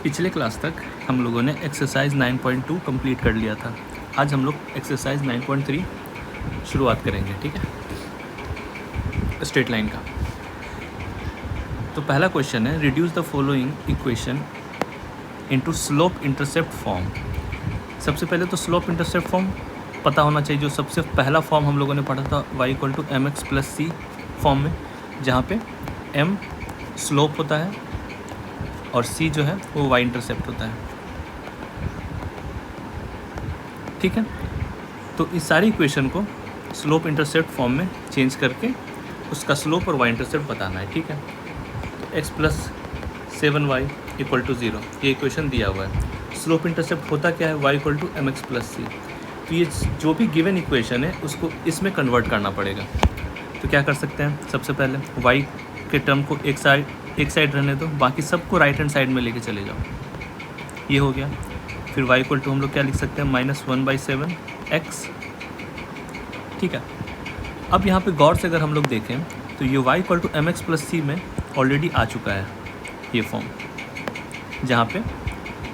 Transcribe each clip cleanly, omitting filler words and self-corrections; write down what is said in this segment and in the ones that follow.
पिछले क्लास तक हम लोगों ने एक्सरसाइज 9.2 कंप्लीट कर लिया था। आज हम लोग एक्सरसाइज 9.3 शुरुआत करेंगे, ठीक है, स्ट्रेट लाइन का। तो पहला क्वेश्चन है, reduce the following equation into slope intercept form. सबसे पहले तो स्लोप इंटरसेप्ट फॉर्म पता होना चाहिए। जो सबसे पहला फॉर्म हम लोगों ने पढ़ा था y = mx + c फॉर्म में, जहाँ पे m स्लोप होता है और c जो है वो y इंटरसेप्ट होता है, ठीक है। तो इस सारी इक्वेशन को स्लोप इंटरसेप्ट फॉर्म में चेंज करके उसका स्लोप और y इंटरसेप्ट बताना है, ठीक है। x + 7y = 0 ये इक्वेशन दिया हुआ है। स्लोप इंटरसेप्ट होता क्या है, y = mx + c। तो ये जो भी गिवन इक्वेशन है उसको इसमें कन्वर्ट करना पड़ेगा। तो क्या कर सकते हैं, सबसे पहले y के टर्म को एक साइड रहने दो, बाकी सबको राइट हैंड साइड में लेके चले जाओ, ये हो गया। फिर y = हम लोग क्या लिख सकते हैं, -1/7x, ठीक है। अब यहाँ पे गौर से अगर हम लोग देखें तो ये y = mx + c में ऑलरेडी आ चुका है ये फॉर्म, जहाँ पे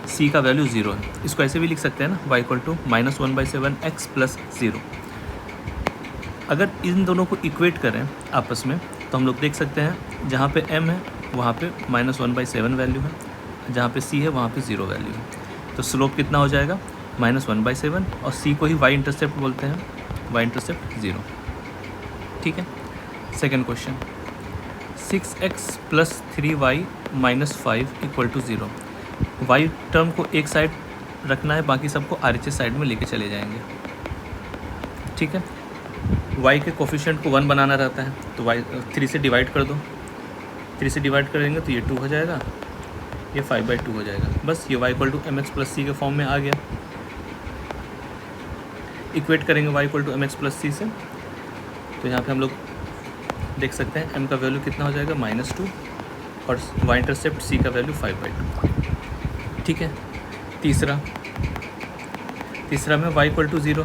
c का वैल्यू 0 है। इसको ऐसे भी लिख सकते हैं ना, y = -1/7x + 0। अगर इन दोनों को इक्वेट करें आपस में तो हम लोग देख सकते हैं जहाँ पे m है वहाँ पे -1/7 वैल्यू है, जहाँ पे c है वहाँ पे 0 वैल्यू है। तो स्लोप कितना हो जाएगा, -1/7, और c को ही y इंटरसेप्ट बोलते हैं, y इंटरसेप्ट 0, ठीक है। Second question, 6x + 3y - 5 = 0। y term को एक साइड रखना है, बाकी सबको RHS साइड में लेके चले जाएंगे, ठीक है। y के कोफिशिएंट को 1 बनाना रहता है, तो y 3 से डिवाइड कर दो, 3 से डिवाइड करेंगे तो ये 2 हो जाएगा, ये 5/2 हो जाएगा। बस ये y = mx + c के फॉर्म में आ गया। इक्वेट करेंगे y = mx + c से, तो यहाँ पे हम लोग देख सकते हैं m का वैल्यू कितना हो जाएगा, -2, और y इंटरसेप्ट c का वैल्यू 5/2, ठीक है। तीसरा में y = 0,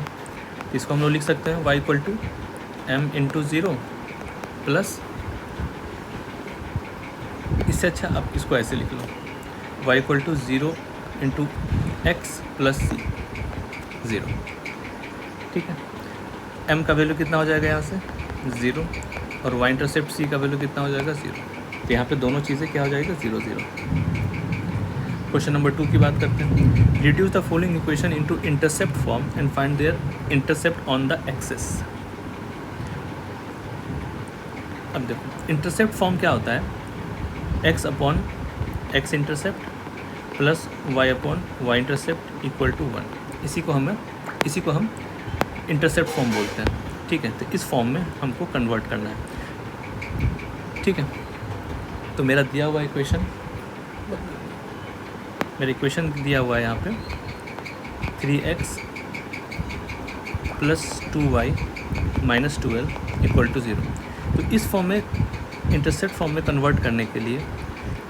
इसको हम लोग लिख सकते हैं y = m × 0 प्लस, इससे अच्छा आप इसको ऐसे लिख लो, y = 0 × x + c 0, ठीक है। m का वैल्यू कितना हो जाएगा यहाँ से 0, और y इंटरसेप्ट c का वैल्यू कितना हो जाएगा 0। तो यहाँ पे दोनों चीज़ें क्या हो जाएगा, 0 0। क्वेश्चन नंबर 2 की बात करते हैं, reduce the following equation into intercept form and find their intercept on the axis. अब देखो इंटरसेप्ट फॉर्म क्या होता है, x/x intercept plus y/y intercept = 1। इसी को हम इंटरसेप्ट फॉर्म बोलते हैं, ठीक है। तो इस फॉर्म में हमको कन्वर्ट करना है, ठीक है। तो मेरा दिया हुआ इक्वेशन दिया हुआ है यहाँ पे 3x + 2y - 12 = 0। तो इस फॉर्म में, इंटरसेप्ट फॉर्म में कन्वर्ट करने के लिए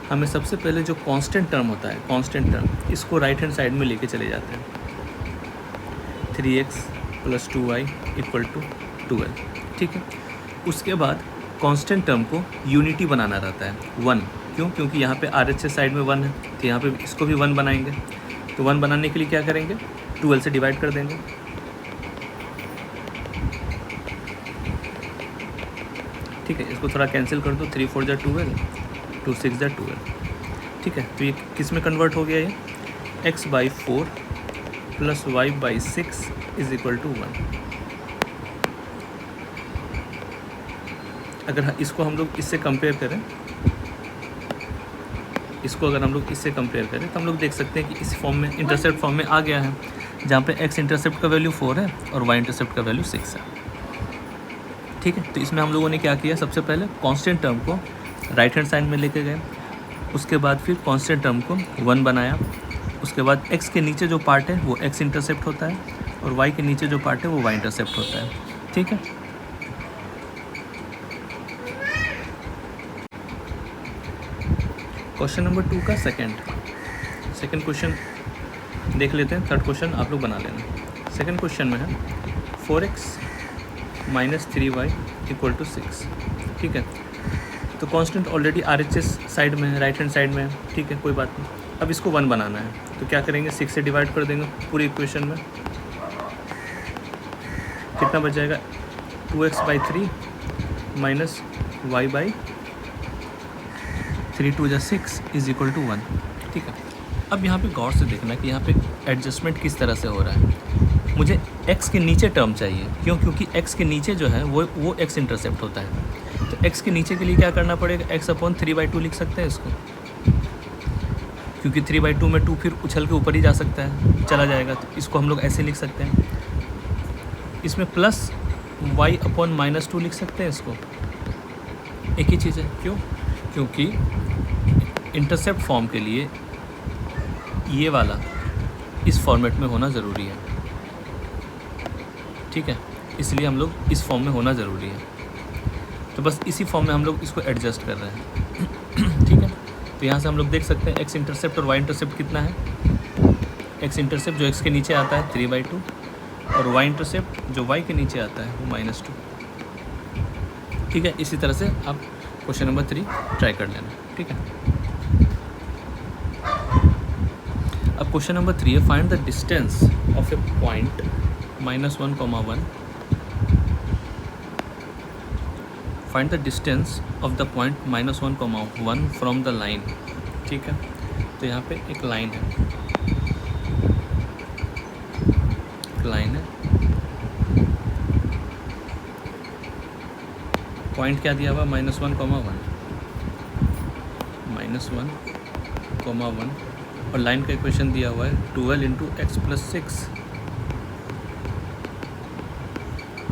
हमें सबसे पहले जो कांस्टेंट टर्म होता है, कांस्टेंट टर्म, इसको राइट हैंड साइड में लेके चले जाते हैं। 3x + 2y = 12, ठीक है। उसके बाद कांस्टेंट टर्म को यूनिटी बनाना रहता है 1, क्यों, क्योंकि यहाँ पे RHS साइड में 1 है, तो यहाँ पे इसको भी 1 बनाएंगे। तो 1 बनाने के लिए क्या करेंगे, 12 से डिवाइड कर देंगे, ठीक है। इसको थोड़ा कैंसिल कर दो, 3 4 = 12, 2 6 = 12, ठीक है। तो ये किस में कन्वर्ट हो गया, ये x/4 + y/6 = 1। अगर इसको हम लोग इससे कंपेयर करें, तो हम लोग देख सकते हैं कि इस फॉर्म में, इंटरसेप्ट फॉर्म में आ गया है, जहाँ पे x इंटरसेप्ट का वैल्यू 4 है और y इंटरसेप्ट का वैल्यू 6 है, ठीक है। तो इसमें हम लोगों ने क्या किया, सबसे पहले कांस्टेंट टर्म को राइट हैंड साइड में लेके गए, उसके बाद फिर कांस्टेंट टर्म को 1 बनाया, उसके बाद x के नीचे जो पार्ट है वो x इंटरसेप्ट होता है, और y के नीचे जो पार्ट है वो y इंटरसेप्ट होता है, ठीक है। क्वेश्चन नंबर 2 का सेकंड क्वेश्चन देख लेते हैं। थर्ड क्वेश्चन आप लोग बना लेना। सेकंड क्वेश्चन में है 4x - 3y = 6, ठीक है। तो कांस्टेंट ऑलरेडी RHS साइड में है, राइट हैंड साइड में है, ठीक है, कोई बात नहीं। अब इसको 1 बनाना है, तो क्या करेंगे, 6 से डिवाइड कर देंगे पूरी इक्वेशन में। कितना बच जाएगा, 2x/3 माइनस y/3 2 = 6 = 1। ठीक है, अब यहाँ पे गौर से देखना कि यहाँ पे एडजस्टमेंट किस तरह से हो रहा है। मुझे x के नीचे टर्म चाहिए, क्यों, क्योंकि x के नीचे जो है वो x इंटरसेप्ट होता है। तो x के नीचे के लिए क्या करना पड़ेगा, x/3/2 लिख सकते हैं इसको, क्योंकि 3/2 में 2 फिर उछल के ऊपर ही जा सकता है, चला जाएगा, तो इसको हम लोग ऐसे लिख सकते हैं। इसमें प्लस y/-2 लिख सकते हैं इसको, एक ही चीज़ है। क्यों, क्योंकि इंटरसेप्ट फॉर्म के लिए ये वाला इस फॉर्मेट में होना ज़रूरी है। ठीक है, इसलिए हम लोग इस फॉर्म में होना ज़रूरी है, तो बस इसी फॉर्म में हम लोग इसको एडजस्ट कर रहे हैं। ठीक है, तो यहाँ से हम लोग देख सकते हैं x इंटरसेप्ट और y इंटरसेप्ट कितना है। x इंटरसेप्ट जो x के नीचे आता है 3/2, और y इंटरसेप्ट जो y के नीचे आता है वो -2। ठीक है, इसी तरह से आप क्वेश्चन नंबर 3 ट्राई कर लेना। ठीक है, अब क्वेश्चन नंबर 3 है, find the distance of A point -1, 1। Find the distance of the point -1, 1 from the line. ठीक है, तो यहाँ पे एक लाइन है, पॉइंट क्या दिया हुआ, -1, 1, और लाइन का इक्वेशन दिया हुआ है 12 × x + 6,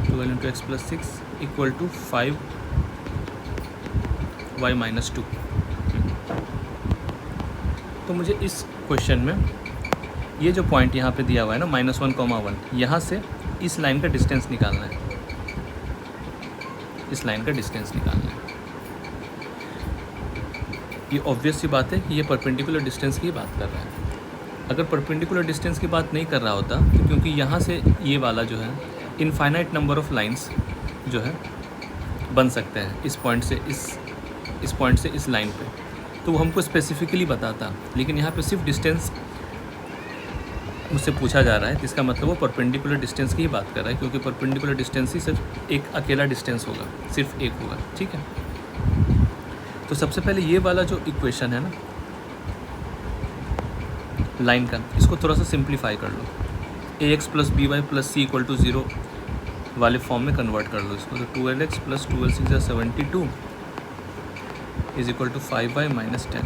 12 × x + 6 = 5y-2। तो मुझे इस क्वेश्चन में ये जो पॉइंट यहाँ पे दिया हुआ है ना -1, 1, यहाँ से इस लाइन का डिस्टेंस निकालना है, इस लाइन का डिस्टेंस निकालना है। ये ऑब्वियस सी बात है कि ये परपेंडिकुलर डिस्टेंस की बात कर रहा है। अगर परपेंडिकुलर डिस्टेंस की बात नहीं कर रहा होता, तो क्योंकि यहाँ से ये वाला जो है इनफाइनाइट नंबर ऑफ लाइंस जो है बन सकते हैं इस पॉइंट से इस पॉइंट से इस लाइन पे, तो वो हमको स्पेसिफिकली बताता। लेकिन यहाँ पे सिर्फ डिस्टेंस मुझसे पूछा जा रहा है, जिसका मतलब वो परपेंडिकुलर डिस्टेंस की ही बात कर रहा है, क्योंकि परपेंडिकुलर डिस्टेंस ही सिर्फ एक अकेला डिस्टेंस होगा, सिर्फ एक होगा। ठीक है, तो सबसे पहले ये वाला जो इक्वेशन है ना लाइन का, इसको थोड़ा सा सिंप्लीफाई कर लो, ax + by + c = 0 वाले फॉर्म में कन्वर्ट कर लो इसको। तो 12x + 12 = 72 = 5y - 10।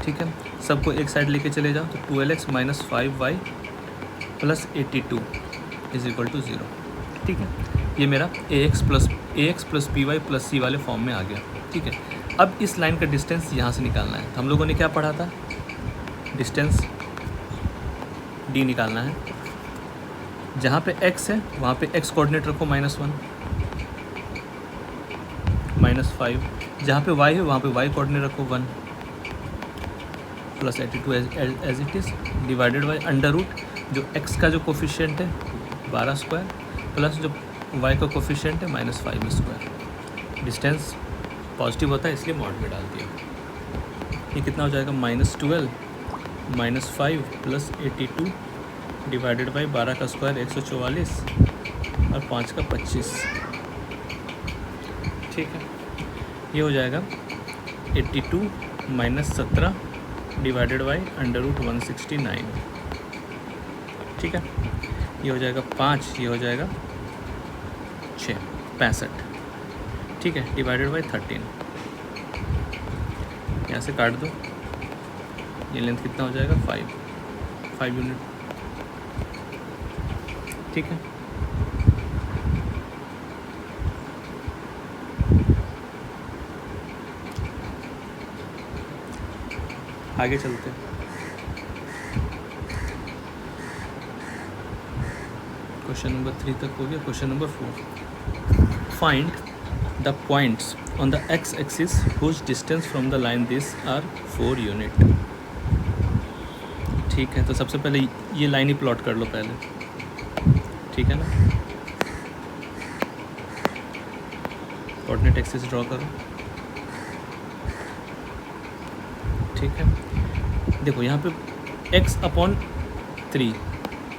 ठीक है, सबको एक साइड लेके चले जाओ, तो 12x - 5y + 82 = 0। ठीक है, ये मेरा ax + by + c वाले फॉर्म में आ गया। ठीक है, अब इस लाइन का डिस्टेंस यहाँ से निकालना है। तो हम लोगों ने क्या पढ़ा था, डिस्टेंस d निकालना है। जहाँ पे x है वहाँ पे x कोऑर्डिनेट रखो -1, -5। जहाँ पे y है वहाँ पे y कोऑर्डिनेट रखो 1 + 82 as it is, divided by under root जो x का जो कोफिशिएंट है 12² प्लस जो y का कोफिशिएंट है -5²। डिस्टेंस पॉजिटिव होता है इसलिए मॉड में डाल दिया। ये कितना हो जाएगा, -12 -5 + 82 डिवाइडेड बाई 12² 144 और 5 का 25। ठीक है, ये हो जाएगा 82 - 17 डिवाइडेड बाई अंडर रूट 169। ठीक है, ये हो जाएगा 5, ये हो जाएगा 6, 65। ठीक है, डिवाइडेड बाई 13। यहाँ से काट दो, ये लेंथ कितना हो जाएगा, 5 यूनिट। ठीक है, आगे चलते हैं। क्वेश्चन नंबर 3 तक हो गया। Question number 4, find the points on the x axis whose distance from the line this are 4 unit. ठीक है, तो सबसे पहले ये लाइन ही प्लॉट कर लो पहले। ठीक है ना, कोऑर्डिनेट एक्सिस ड्रॉ करो। ठीक है, देखो यहाँ पे x/3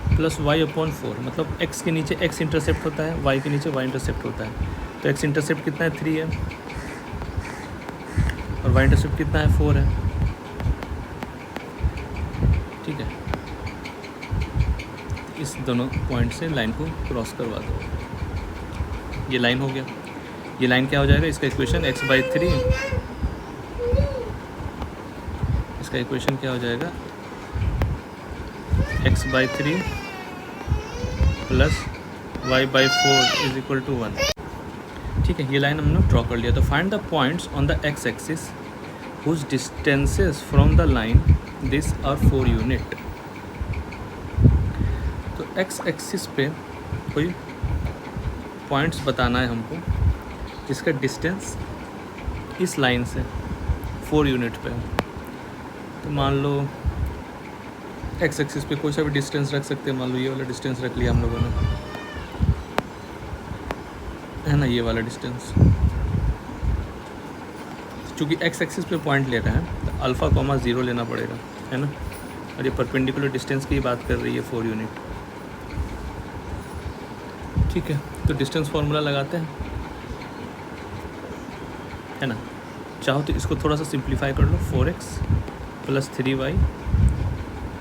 प्लस y/4, मतलब x के नीचे x इंटरसेप्ट होता है, y के नीचे y इंटरसेप्ट होता है। तो x इंटरसेप्ट कितना है 3 है और y इंटरसेप्ट कितना है 4 है। ठीक है, इस दोनों पॉइंट से लाइन को क्रॉस करवा दो। ये लाइन हो गया। ये लाइन क्या हो जाएगा, इसका इक्वेशन x/3, इसका इक्वेशन क्या हो जाएगा x/3 plus y/4 is equal to 1। ठीक है, ये लाइन हमने ड्रॉ कर लिया। तो find the points on the x axis whose distances from the line this are 4 unit. तो x एक्सिस पे कोई पॉइंट्स बताना है हमको जिसका डिस्टेंस इस लाइन से 4 यूनिट पे है। तो मान लो x एक्सिस पे कोई सा भी डिस्टेंस रख सकते हैं। मान लो ये वाला डिस्टेंस रख लिया हम लोगों ने, है ना, ये वाला डिस्टेंस। चूँकि x एक्सिस पे पॉइंट ले रहे हैं तो α,0 लेना पड़ेगा, है ना। और ये परपेंडिकुलर डिस्टेंस की बात कर रही है 4 यूनिट। ठीक है, तो डिस्टेंस फार्मूला लगाते हैं, है ना। चाहो तो इसको थोड़ा सा सिंप्लीफाई कर लो, 4x plus 3y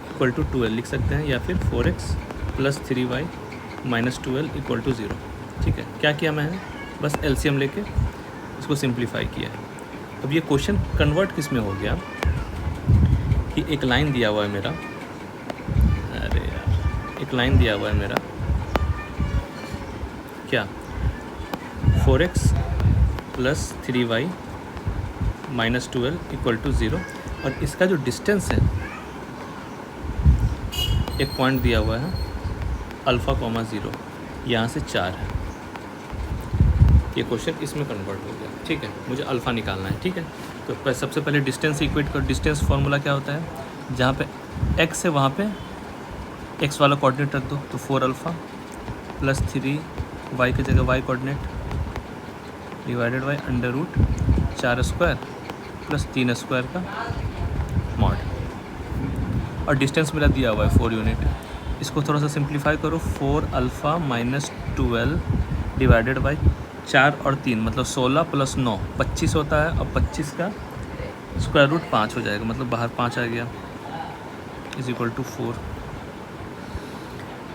equal to 12 लिख सकते हैं, या फिर 4x plus 3y minus 12 equal to 0। ठीक है, क्या किया मैंने, बस एलसीएम लेके इसको सिंप्लीफाई किया है। अब ये क्वेश्चन कन्वर्ट किस में हो गया कि एक लाइन दिया हुआ है मेरा, अरे यार, एक लाइन दिया हुआ है मेरा क्या, 4x plus 3y minus 12 equal to 0, और इसका जो डिस्टेंस है एक पॉइंट दिया हुआ है α,0, यहाँ से 4 है। ये क्वेश्चन इसमें कन्वर्ट हो गया। ठीक है, मुझे अल्फ़ा निकालना है। ठीक है, तो सबसे पहले डिस्टेंस इक्वेट कर। डिस्टेंस फार्मूला क्या होता है, जहाँ पे x है वहाँ पे x वाला कोऑर्डिनेट रख दो, तो 4α प्लस 3y की जगह y coordinate divided by √4² plus 3² का मॉड। और डिस्टेंस मेरा दिया हुआ है 4 यूनिट। इसको थोड़ा सा सिंप्लीफाई करो, 4α माइनस 12 डिवाइडेड बाई 4 और 3 मतलब 16 प्लस 9 25 होता है, और 25 का स्क्वायर रूट 5 हो जाएगा, मतलब बाहर 5 आ गया, इज इक्वल टू 4।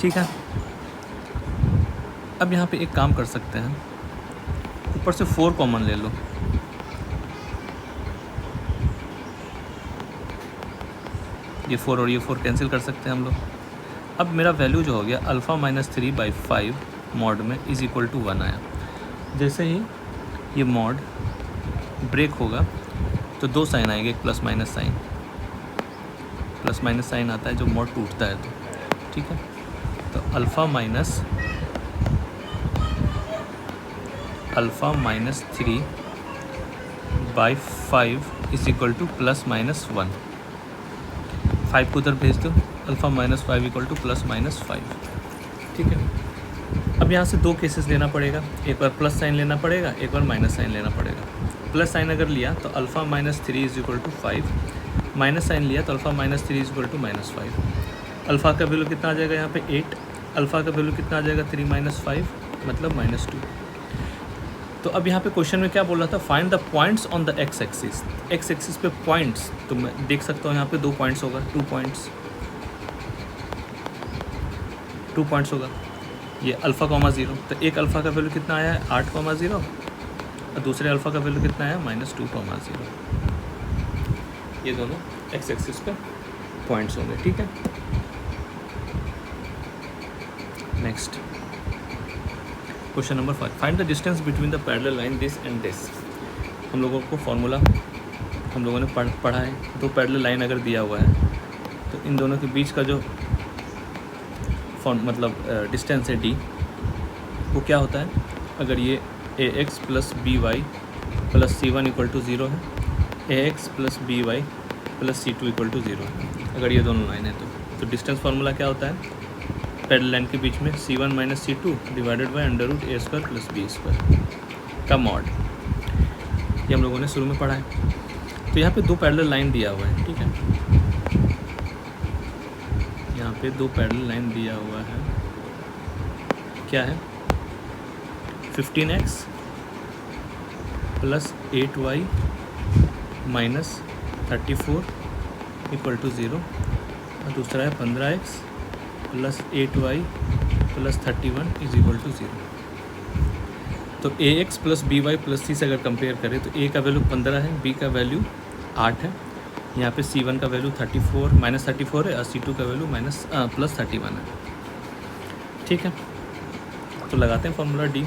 ठीक है, अब यहाँ पे एक काम कर सकते हैं, ऊपर से 4 कॉमन ले लो, ये 4 और ये 4 कैंसिल कर सकते हैं हम लोग। अब मेरा वैल्यू जो हो गया α-3/5 मॉड में इज इक्वल टू 1 आया। जैसे ही ये मॉड ब्रेक होगा तो 2 साइन आएंगे, एक प्लस माइनस साइन आता है जो मॉड टूटता है। तो ठीक है, तो α-3/5 इज इक्वल टू ±1। 5 को उधर भेज दो, α-5 इक्वल टू ±5। ठीक है, अब यहाँ से 2 केसेस लेना पड़ेगा, एक बार प्लस साइन लेना पड़ेगा, एक बार माइनस साइन लेना पड़ेगा। प्लस साइन अगर लिया तो α-3 is equal to 5, minus sine लिया तो α-3 इज इक्वल टू -5। अल्फ़ा का वैल्यू कितना आ जाएगा यहाँ पे 8, अल्फ़ा का वैल्यू कितना आ जाएगा 3 - 5 मतलब -2। तो अब यहाँ पे क्वेश्चन में क्या बोल रहा था, find the points on the x axis. x axis पे पॉइंट्स, तो मैं देख सकता हूँ यहाँ पे 2 पॉइंट्स होगा, 2 पॉइंट्स होगा। ये α,0, तो एक अल्फ़ा का वैल्यू कितना आया है 8,0 और दूसरे अल्फ़ा का वैल्यू कितना आया -2,0। ये दोनों x एक्सिस पे पॉइंट्स होंगे। ठीक है, next question number 5, find the distance between the parallel line this and this. हम लोगों को फॉर्मूला हम लोगों ने पढ़ा है, 2 पैरेलल लाइन अगर दिया हुआ है तो इन दोनों के बीच का जो मतलब डिस्टेंस है d, वो क्या होता है, अगर ये ax plus by plus c1 equal to 0 है, ax plus by plus c2 equal to 0 है, अगर ये दोनों लाइन है तो डिस्टेंस फार्मूला क्या होता है, पैरेलल लाइन के बीच में c1 minus c2 divided by √a² plus b² का मॉड। ये हम लोगों ने शुरू में पढ़ा है। तो यहाँ पे 2 पैरेलल लाइन दिया हुआ है। ठीक है, पे दो पैरेलल लाइन दिया हुआ है, क्या है 15x plus 8y minus 34 equal to 0, और दूसरा है 15x plus 8y plus 31 is equal to 0। तो ax plus by plus c से अगर कंपेयर करें तो a का वैल्यू 15 है, b का वैल्यू 8 है, यहाँ पे c1 का वैल्यू 34 माइनस 34 है और c2 का वैल्यू प्लस 31 है। ठीक है, तो लगाते हैं formula d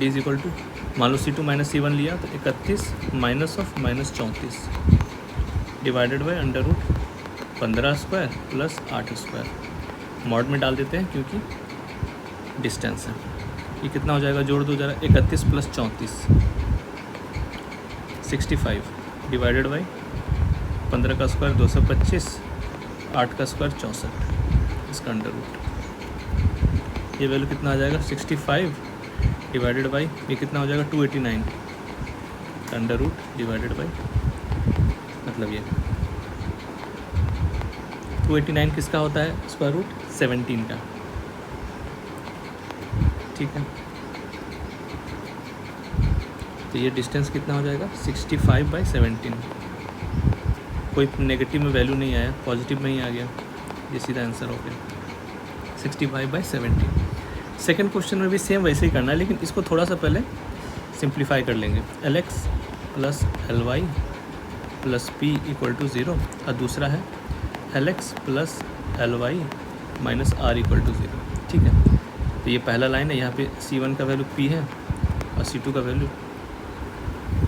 is equal to, मान लो c2 माइनस c1 लिया तो 31 minus of minus 34 divided by under root 15 square plus 8 square, mod में डाल देते हैं क्योंकि डिस्टेंस है। ये कितना हो जाएगा, जोड़ दो जरा, 31 प्लस 34 65 डिवाइडेड बाई 15 का स्क्वायर 225, 8 का स्क्वायर 64, इसका अंडर रूट। ये वैल्यू कितना आ जाएगा 65 डिवाइडेड बाई ये कितना हो जाएगा 289, अंडर रूट डिवाइडेड बाई, मतलब ये 289 किसका होता है, स्क्वायर रूट 17 का। ठीक है, तो ये डिस्टेंस कितना हो जाएगा 65/17। कोई नेगेटिव में वैल्यू नहीं आया, पॉजिटिव में ही आ गया, ये सीधा आंसर हो गया 65/17। सेकंड क्वेश्चन में भी सेम वैसे ही करना है, लेकिन इसको थोड़ा सा पहले सिंप्लीफाई कर लेंगे। lx plus ly plus p equal to 0, और दूसरा है lx plus ly minus r equal to 0। ठीक है, तो ये पहला लाइन है, यहाँ पे c1 का वैल्यू p है और c2 का वैल्यू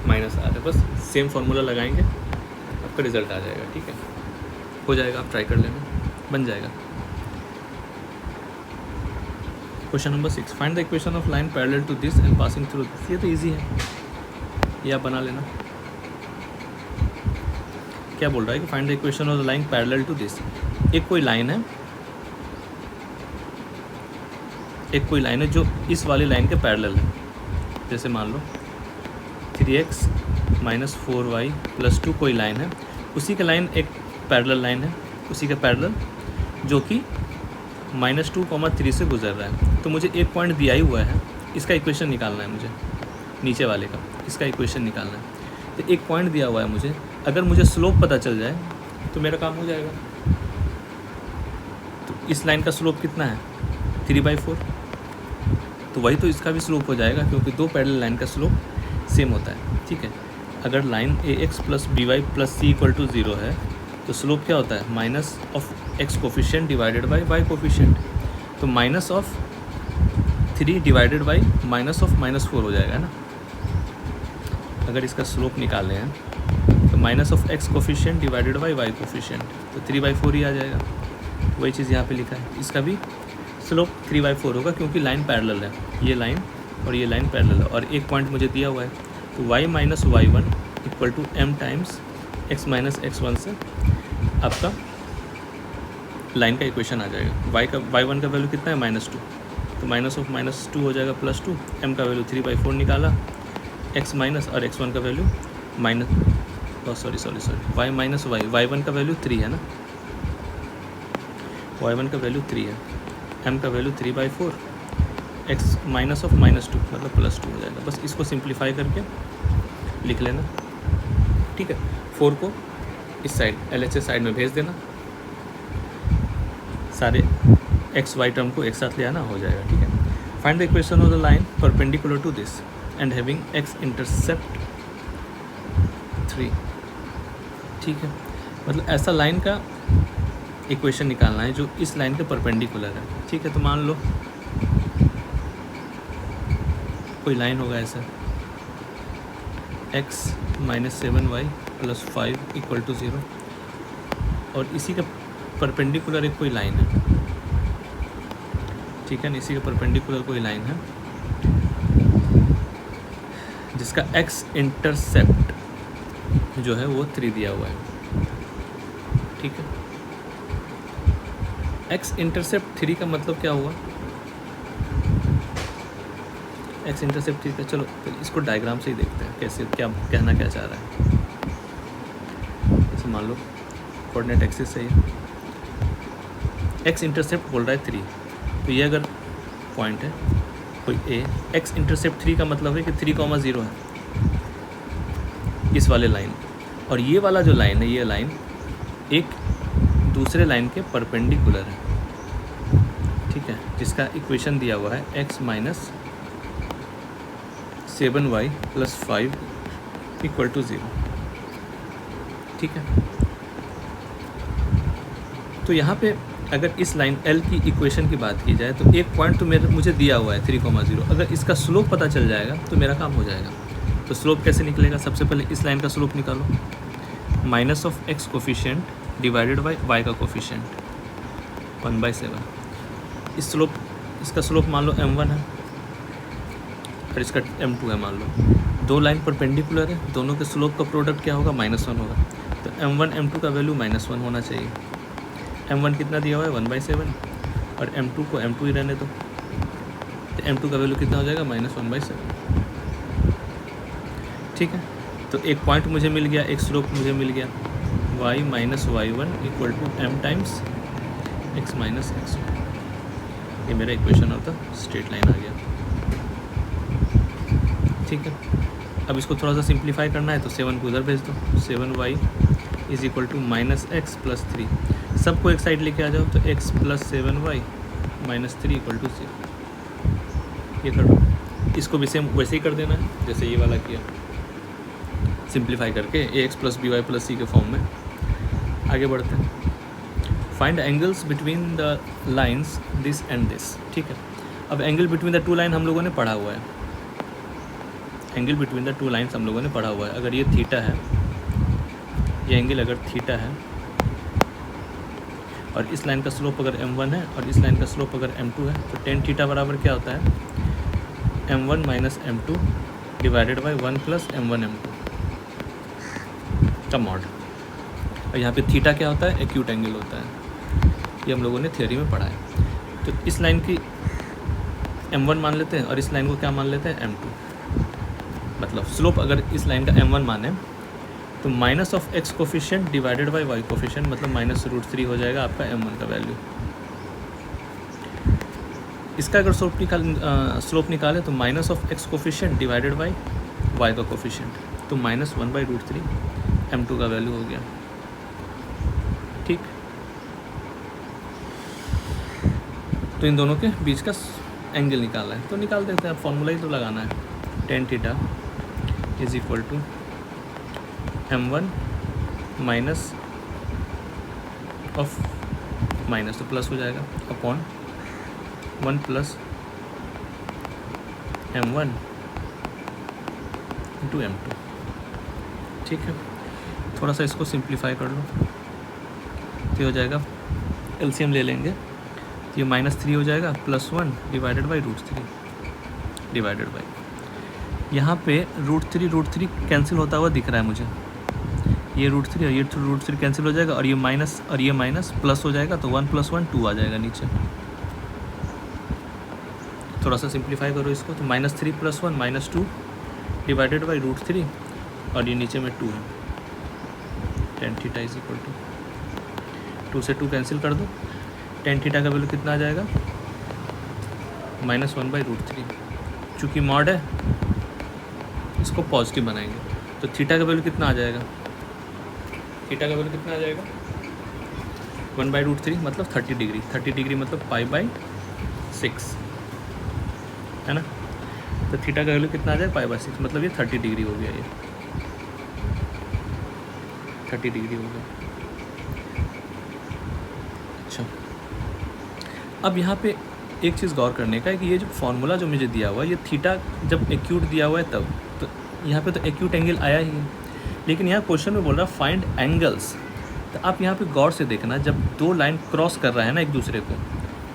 माइनस r है। बस सेम फार्मूला लगाएंगे, आपका रिजल्ट आ जाएगा। ठीक है, हो जाएगा, आप ट्राई कर लेना, बन जाएगा। Question number 6, find the equation of line parallel to this and passing through this. ये तो इजी है, ये आप बना लेना। क्या बोल रहा है कि find the equation of the line parallel to this. एक कोई लाइन है जो इस वाली लाइन के पैरेलल है। जैसे मान लो 3x माइनस 4y प्लस 2 कोई लाइन है, उसी का लाइन एक पैरेलल लाइन है, उसी का पैरेलल जो कि -2, 3 से गुजर रहा है। तो मुझे एक पॉइंट दिया ही हुआ है, इसका इक्वेशन निकालना है मुझे, नीचे वाले का इसका इक्वेशन निकालना है। तो एक पॉइंट दिया हुआ है मुझे, अगर मुझे स्लोप पता चल जाए तो मेरा काम हो जाएगा। तो इस लाइन का स्लोप कितना है 3/4, तो वही तो इसका भी स्लोप हो जाएगा, क्योंकि दो पैरेलल लाइन का स्लोप सेम होता है। ठीक है, अगर line ax plus by plus c equal to 0 है तो स्लोप क्या होता है, minus of x coefficient divided by y coefficient. तो minus of 3 divided by minus of -4 हो जाएगा ना। अगर इसका स्लोप निकाले हैं तो minus of x coefficient divided by y coefficient, तो 3/4 ही आ जाएगा। वही चीज़ यहाँ पे लिखा है, इसका भी स्लोप 3/4 होगा, क्योंकि लाइन पैरेलल है, ये लाइन और ये लाइन पैरेलल है, और एक पॉइंट मुझे दिया हुआ है। तो y minus y1 equal to m times x minus x1 से आपका लाइन का इक्वेशन आ जाएगा। y1 का वैल्यू कितना है -2, तो माइनस ऑफ -2 हो जाएगा +2, m का वैल्यू 3/4 निकाला, x माइनस और x1 का वैल्यू y माइनस y1 का वैल्यू 3 है ना, y1 का वैल्यू 3 है, m का वैल्यू 3/4, x माइनस ऑफ -2 मतलब +2 हो जाएगा। बस इसको सिंप्लीफाई करके लिख लेना। ठीक है, 4 को इस साइड LHS साइड में भेज देना, सारे x y टर्म को एक साथ ले आना, हो जाएगा। ठीक है, find the equation of the line perpendicular to this and having x intercept 3। ठीक है, मतलब ऐसा लाइन का इक्वेशन निकालना है जो इस लाइन के परपेंडिकुलर है। ठीक है, तो मान लो कोई लाइन होगा ऐसा, x minus 7y plus 5 equal to 0, और इसी का परपेंडिकुलर एक कोई लाइन है। ठीक है ना, इसी का परपेंडिकुलर कोई लाइन है जिसका x इंटरसेप्ट जो है वो 3 दिया हुआ है। ठीक है, x इंटरसेप्ट 3 का मतलब क्या हुआ, x इंटरसेप्ट 3 का, चलो इसको डायग्राम से ही देखते हैं कैसे, क्या कहना क्या चाह रहा है। जैसे मान लो कोऑर्डिनेट एक्सिस है, एक्स इंटरसेप्ट बोल रहा है 3, तो ये अगर पॉइंट है कोई ए, एक्स इंटरसेप्ट 3 का मतलब है कि 3,0 है इस वाले लाइन, और ये वाला जो लाइन है, ये लाइन एक दूसरे लाइन के परपेंडिकुलर है, ठीक है, जिसका इक्वेशन दिया हुआ है x minus 7y plus 5 equal to 0, ठीक है। तो यहाँ पे अगर इस लाइन L की इक्वेशन की बात की जाए तो एक पॉइंट तो मुझे दिया हुआ है 3,0, अगर इसका स्लोप पता चल जाएगा तो मेरा काम हो जाएगा। तो स्लोप कैसे निकलेगा? सबसे पहले इस लाइन का स्लोप निकालो, minus of x coefficient divided by y का कोफिशिएंट 1/7। इसका स्लोप मान लो m1 है और इसका m2 है मान लो। दो लाइन परपेंडिकुलर है, दोनों के स्लोप का प्रोडक्ट क्या होगा? -1 होगा। तो m1 m2 का वैल्यू -1 होना चाहिए। m1 कितना दिया हुआ है? 1/7, और m2 को m2 ही रहने दो, तो m2 का वैल्यू कितना हो जाएगा? -1/7, ठीक है। तो एक पॉइंट मुझे मिल गया, एक स्लोप मुझे मिल गया, y minus y1 equal to m times x minus x1। ये मेरा equation of the straight line आ गया, ठीक है। अब इसको थोड़ा सा सिंप्लीफाई करना है तो 7 को उधर भेज दो, 7y is equal to -x plus 3, सबको एक साइड लेके आ जाओ, तो x plus 7y minus 3 equal to 0। ये कर दो, इसको भी सेम वैसे ही कर देना है जैसे ये वाला किया, सिंप्लीफाई करके ax plus by plus c के फॉर्म में। आगे बढ़ते हैं। Find angles between the lines this and this, ठीक है। अब angle between the two line हम लोगों ने पढ़ा हुआ है, angle between the two lines हम लोगों ने पढ़ा हुआ है। अगर ये थीटा है, ये एंगल अगर थीटा है, और इस लाइन का स्लोप अगर m1 है और इस लाइन का स्लोप अगर m2 है, तो tan थीटा बराबर क्या होता है? m1 minus m2 divided by 1 plus m1 m2 का मॉड। और यहाँ पे थीटा क्या होता है? एक्यूट एंगल होता है, ये हम लोगों ने थ्योरी में पढ़ा है। तो इस लाइन की m1 मान लेते हैं और इस लाइन को क्या मान लेते हैं? m2। मतलब स्लोप अगर इस लाइन का m1 माने तो minus of x coefficient divided by y coefficient, मतलब -√3 हो जाएगा आपका m1 का वैल्यू। इसका अगर स्लोप निकाले तो minus of x coefficient divided by y का कोफिशिएंट, तो -1/√3 m2 का वैल्यू हो गया, ठीक। तो इन दोनों के बीच का एंगल निकालना है, तो निकाल देते हैं। अब फॉर्मूला ही तो लगाना है, tan theta is equal to m1 minus of minus, तो प्लस हो जाएगा, upon 1 plus m1 into m2, ठीक है। थोड़ा सा इसको सिंप्लीफाई कर लो, तो हो जाएगा, एलसीएम ले लेंगे, तो ये -3 हो जाएगा, +1 डिवाइडेड बाई √3 डिवाइडेड बाई, यहाँ पे √3 कैंसिल होता हुआ दिख रहा है मुझे, ये √3 और ये √3 कैंसिल हो जाएगा, और ये माइनस और ये माइनस प्लस हो जाएगा, तो 1 + 1 2 आ जाएगा नीचे। थोड़ा सा सिंप्लीफाई करो इसको, तो -3 + 1 -2 डिवाइडेड बाई √3, और ये नीचे में 2 है। tan theta is equal to 2 से 2 कैंसिल कर दो, tan थीटा का वैल्यू कितना आ जाएगा? -1/√3। चूँकि मॉड है इसको पॉजिटिव बनाएंगे, तो थीटा का वैल्यू कितना आ जाएगा? थीटा का वैल्यू कितना आ जाएगा? 1/√3 मतलब 30 डिग्री, 30 डिग्री मतलब π/6 है ना। तो थीटा का वैल्यू कितना आ जाएगा? π/6, मतलब ये 30 डिग्री हो गया, ये 30 डिग्री हो गया। अच्छा, अब यहाँ पे एक चीज़ गौर करने का है कि ये जो फॉर्मूला जो मुझे दिया हुआ है, ये थीटा जब एक्यूट दिया हुआ है तब, तो यहाँ पे तो एक्यूट एंगल आया ही है, लेकिन यहाँ क्वेश्चन में बोल रहा है फाइंड एंगल्स। तो आप यहाँ पे गौर से देखना, जब दो लाइन क्रॉस कर रहा है ना एक दूसरे को,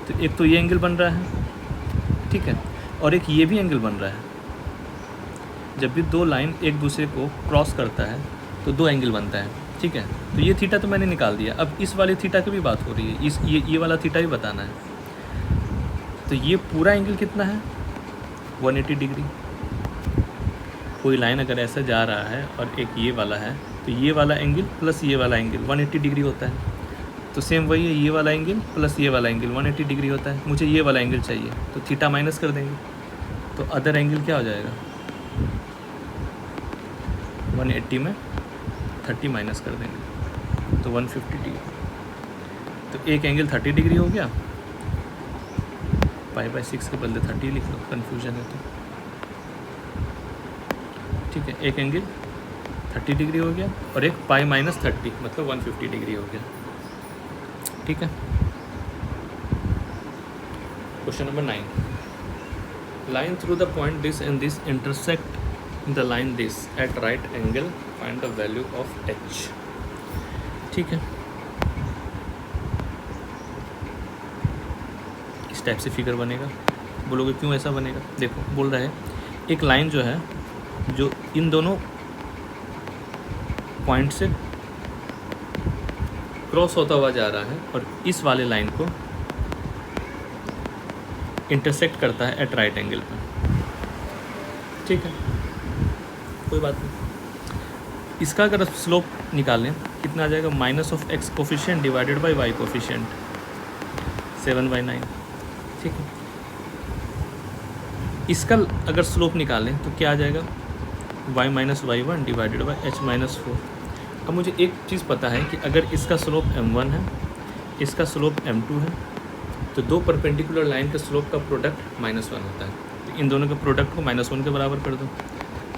तो एक तो ये एंगल बन रहा है, ठीक है, और एक ये भी एंगल बन रहा है। जब भी दो लाइन एक दूसरे को क्रॉस करता है तो दो एंगल बनता है, ठीक है। तो ये थीटा तो मैंने निकाल दिया, अब इस वाले थीटा की भी बात हो रही है, ये वाला थीटा भी बताना है। तो ये पूरा एंगल कितना है? 180 डिग्री। कोई लाइन अगर ऐसा जा रहा है और एक ये वाला है, तो ये वाला एंगल प्लस ये वाला एंगल 180 डिग्री होता है। तो सेम वही है, ये वाला एंगल प्लस ये वाला एंगल 180 डिग्री होता है, मुझे ये वाला एंगल चाहिए तो थीटा माइनस कर देंगे, तो अदर एंगल क्या हो जाएगा 180 में 30 माइनस कर देंगे तो 150 डिग्री। तो एक एंगल 30 डिग्री हो गया, π/6 के बदले 30 लिख लो, कन्फ्यूजन है तो ठीक है। एक एंगल 30 डिग्री हो गया और एक π-30 मतलब 150 डिग्री हो गया, ठीक है। Question number 9, line through the point this and this intersect the line this eight right angle, find the value of h, ठीक है। इस टाइप से फिगर बनेगा। बोलोगे क्यों ऐसा बनेगा, देखो बोल रहा है एक लाइन जो है जो इन दोनों पॉइंट से क्रॉस होता हुआ जा रहा है और इस वाले लाइन को इंटरसेक्ट करता है एट राइट एंगल पर, ठीक है, कोई बात नहीं। इसका अगर स्लोप निकालें कितना आ जाएगा, -(x) coefficient divided by y coefficient 7/9, ठीक है। इसका अगर स्लोप निकालें तो क्या आ जाएगा, y-y1 डिवाइडेड बाय h-4। अब मुझे एक चीज़ पता है कि अगर इसका स्लोप m1 है, इसका स्लोप m2 है, तो दो परपेंडिकुलर लाइन के स्लोप का प्रोडक्ट -1 होता है, तो इन दोनों के प्रोडक्ट को -1 के बराबर कर दो,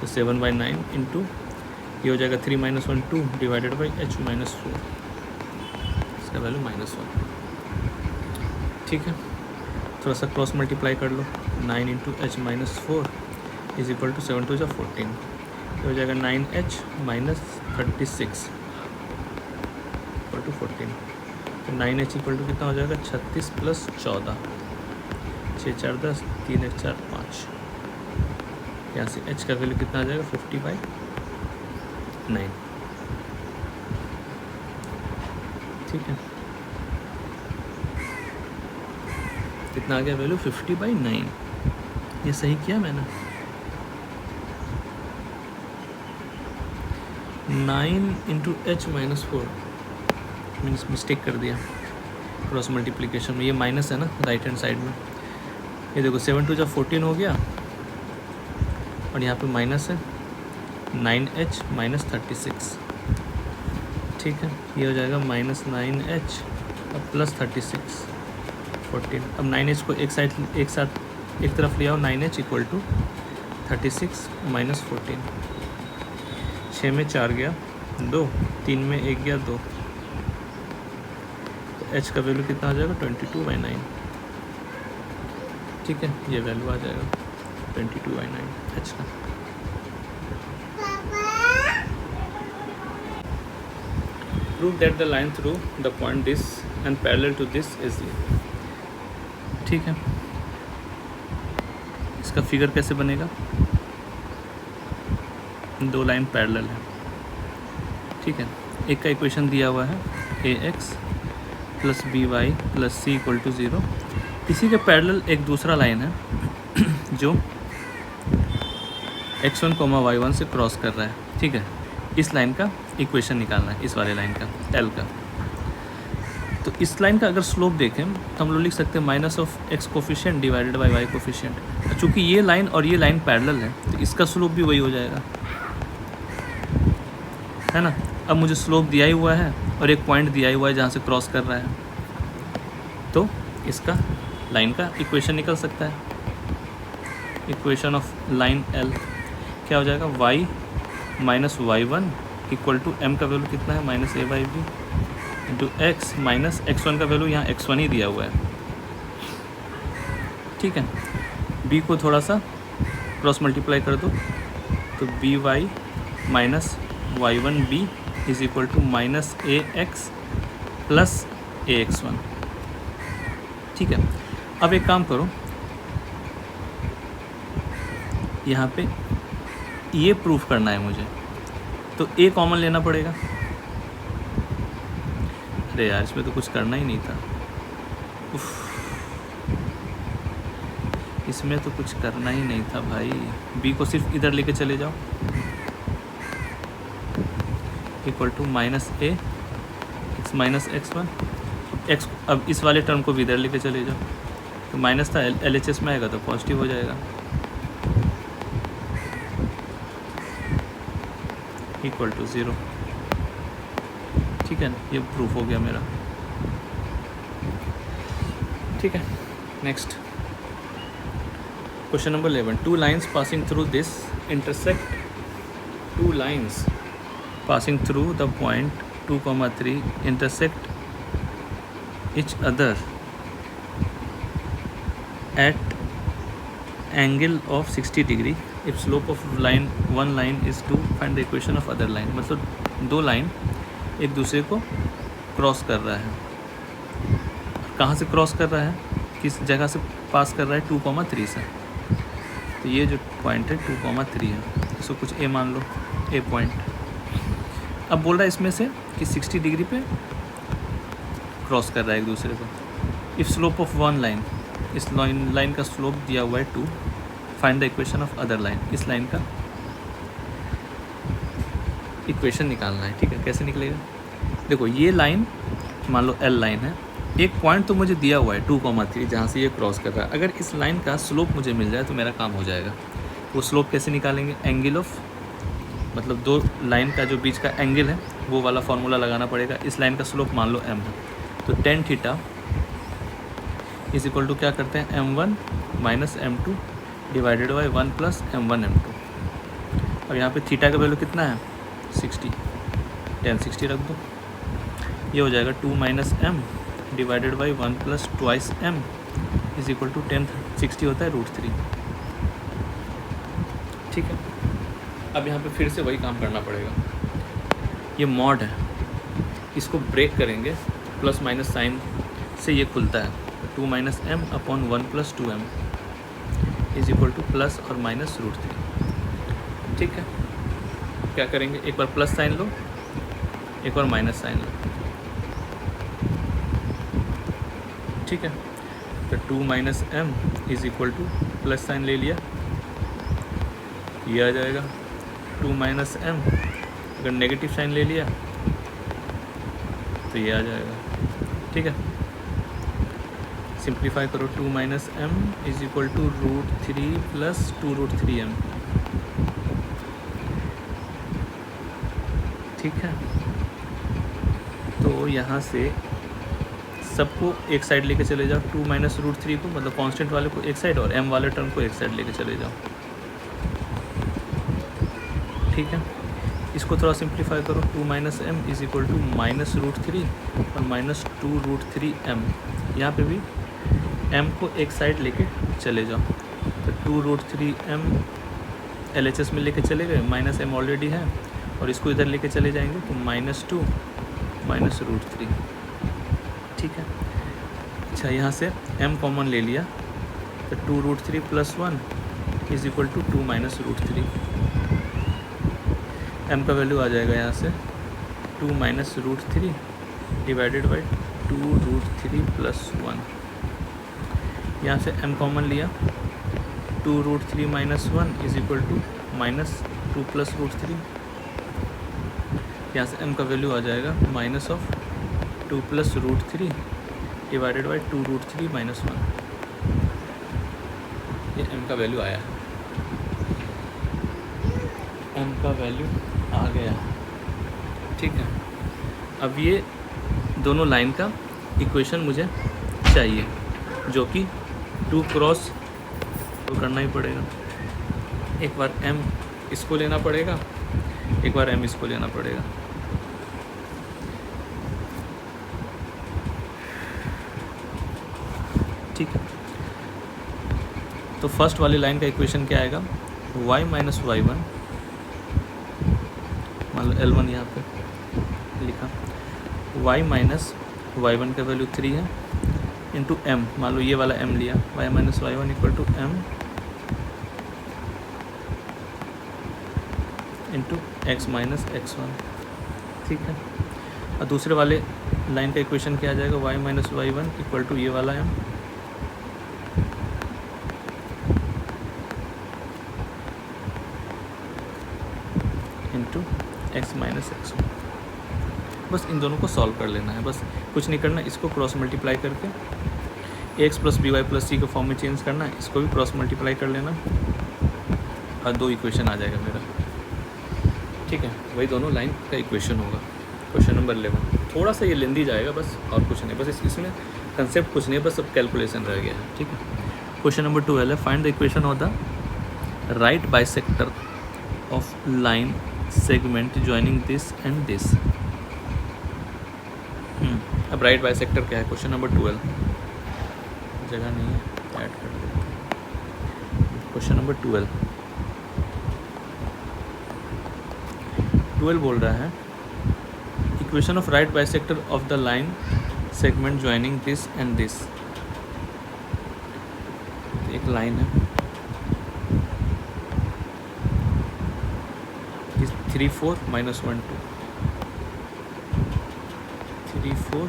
तो 7/9 इंटू ये हो जाएगा 3-1 2 डिवाइडेड बाई h-4, इसका वैल्यू -1, ठीक है। थोड़ा सा क्रॉस मल्टीप्लाई कर लो, 9 into h-4 is equal to 7 2 जा 14, ये हो जाएगा 9h - 36 इक्वल टू 14, तो 9h इक्वल टू कितना हो जाएगा 36 + 14, 6 4 10, 3 1 4 5, यहाँ से h का वैल्यू कितना आ जाएगा 50/9, ठीक है। कितना आ गया वैल्यू 50/9, ये सही किया मैंने, 9 इंटू h-4 मीन्स मिस्टेक कर दिया क्रॉस मल्टीप्लिकेशन में, ये माइनस है ना राइट हैंड साइड में, ये देखो 7 2 जा 14 हो गया और यहाँ पे माइनस है 9h - 36, ठीक है, ये हो जाएगा -9h प्लस 36 14। अब 9h को एक साथ एक तरफ ले आओ, 9h इक्वल टू 36 - 14, 6 में 4 गया 2, 3 में 1 गया 2, तो h का वैल्यू कितना आ जाएगा 22/9, ठीक है, ये वैल्यू आ जाएगा 22/9 h का। Prove that the line through the point this and parallel to this is ये, ठीक है। इसका फिगर कैसे बनेगा, दो लाइन पैरेलल है, ठीक है। एक का इक्वेशन दिया हुआ है ax + by + c = 0, इसी के पैरेलल एक दूसरा लाइन है जो x1, y1 से क्रॉस कर रहा है, ठीक है। इस लाइन का इक्वेशन निकालना है, इस वाले लाइन का L का। तो इस लाइन का अगर स्लोप देखें तो हम लोग लिख सकते हैं -(x) coefficient divided by y coefficient. चूँकि ये लाइन और ये लाइन पैरेलल है तो इसका स्लोप भी वही हो जाएगा, है ना। अब मुझे स्लोप दिया ही हुआ है और एक पॉइंट दिया ही हुआ है जहाँ से क्रॉस कर रहा है, तो इसका लाइन का इक्वेशन निकल सकता है। इक्वेशन ऑफ लाइन L क्या हो जाएगा, y - y1 equal to m का वैल्यू कितना है -a/b इंटू x - x1 का वैल्यू यहाँ x1 ही दिया हुआ है, ठीक है। b को थोड़ा सा क्रॉस मल्टीप्लाई कर दो, तो by - y1b is equal to -ax + ax1, ठीक है। अब एक काम करो, यहाँ पे ये प्रूफ करना है मुझे, तो a कॉमन लेना पड़ेगा। अरे यार इसमें तो कुछ करना ही नहीं था, इसमें तो कुछ करना ही नहीं था भाई। b को सिर्फ इधर लेके चले जाओ, equal to -a x - x1 x, अब इस वाले टर्म को भी इधर लेके चले जाओ, तो माइनस था LHS में आएगा तो पॉजिटिव हो जाएगा, इक्वल टू 0। ठीक है, ये प्रूफ हो गया मेरा। ठीक है, next question number 11। Two lines passing through this intersect, two lines passing through the point 2, 3 intersect each other at angle of 60 degree if slope of one line is 2, find the equation of other line। मतलब दो line एक दूसरे को cross कर रहा है, कहाँ से क्रॉस कर रहा है, किस जगह से पास कर रहा है, 2, 3 से। तो ये जो पॉइंट है 2, 3 है, इसको कुछ ए मान लो, ए पॉइंट। अब बोल रहा है इसमें से कि 60 डिग्री पे क्रॉस कर रहा है एक दूसरे को। If slope of one line, इस लाइन का स्लोप दिया हुआ है 2, find the equation of other line. इस लाइन का इक्वेशन निकालना है। ठीक है, कैसे निकलेगा? देखो ये लाइन मान लो L लाइन है, एक पॉइंट तो मुझे दिया हुआ है 2, 3 जहाँ से ये क्रॉस कर रहा है। अगर इस लाइन का स्लोप मुझे मिल जाए तो मेरा काम हो जाएगा। वो स्लोप कैसे निकालेंगे? एंगल ऑफ, मतलब दो लाइन का जो बीच का एंगल है वो वाला फार्मूला लगाना पड़ेगा। इस लाइन का स्लोप मान लो m है, तो tan theta is equal to क्या करते हैं, m1 minus m2 divided by 1 plus m1 m2। अब यहाँ पे थीटा का वैल्यू कितना है, 60, tan 60 रख दो, ये हो जाएगा 2 minus m divided by 1 plus twice m is equal to tan 60 होता है √3। ठीक है, अब यहाँ पे फिर से वही काम करना पड़ेगा। ये मॉड है, इसको ब्रेक करेंगे, प्लस माइनस साइन से ये खुलता है, 2 minus m upon 1 plus 2m is equal two plus और माइनस √3। ठीक है, क्या करेंगे, एक बार प्लस साइन लो, एक बार माइनस साइन लो। ठीक है, तो 2 minus m is equal two plus sign ले लिया, ये आ जाएगा 2 माइनस m, अगर नेगेटिव साइन ले लिया तो ये आ जाएगा। ठीक है, सिंप्लीफाई करो, 2 minus m is equal to √3 plus 2√3m। ठीक है, तो यहाँ से सबको एक साइड लेके चले जाओ, 2 माइनस √3 को, मतलब कांस्टेंट वाले को एक साइड और m वाले टर्म को एक साइड लेके चले जाओ। ठीक है, इसको थोड़ा सिंप्लीफाई करो, 2 minus m is equal to minus √3 और माइनस 2√3m। यहाँ पे भी m को एक साइड लेके चले जाओ, तो 2√3m LHS में लेके चले गए, माइनस m ऑलरेडी है, और इसको इधर लेके चले जाएंगे तो -2 माइनस √3। ठीक है, अच्छा यहाँ से m कॉमन ले लिया, तो 2√3 plus 1 is equal to 2 minus √3। m का वैल्यू आ जाएगा यहाँ से 2 माइनस √3 डिवाइडेड बाई 2√3 प्लस 1। यहाँ से m कॉमन लिया, 2√3 minus 1 is equal to minus 2 plus √3। यहाँ से m का वैल्यू आ जाएगा minus of 2 plus √3 divided by 2√3 minus 1। ये m का वैल्यू आया, m का वैल्यू आ गया। ठीक है, अब ये दोनों लाइन का इक्वेशन मुझे चाहिए, जो कि 2 क्रॉस तो करना ही पड़ेगा। एक बार m इसको लेना पड़ेगा, एक बार m इसको लेना पड़ेगा। ठीक है, तो फर्स्ट वाली लाइन का इक्वेशन क्या आएगा, y माइनस y1, मान लो L1 यहाँ पे लिखा, y माइनस y1 का वैल्यू 3 है, इंटू m, मान लो ये वाला m लिया, y minus y1 equal to m into x minus x1। ठीक है, और दूसरे वाले लाइन का इक्वेशन क्या आ जाएगा, y minus y1 equal to ये वाला m into x minus x1। बस इन दोनों को सॉल्व कर लेना है, बस कुछ नहीं करना। इसको क्रॉस मल्टीप्लाई करके x plus b y plus c के फॉर्म में चेंज करना है, इसको भी क्रॉस मल्टीप्लाई कर लेना और 2 इक्वेशन आ जाएगा मेरा। ठीक है, वही दोनों लाइन का इक्वेशन होगा। क्वेश्चन नंबर 11 थोड़ा सा ये लेंदी जाएगा बस, और कुछ नहीं, बस इसमें कंसेप्ट कुछ नहीं है, बस सब कैलकुलेशन रह गया है। ठीक है, क्वेश्चन नंबर 12 है find the equation of the right bisector of line segment joining this and this. अब राइट बाइसेक्टर क्या है, क्वेश्चन नंबर 12, जगह नहीं है, ऐड कर देते हैं। क्वेश्चन नंबर 12 बोल रहा है equation of right bisector of the line segment joining this and this. एक लाइन है 3 4 -1 2 3 4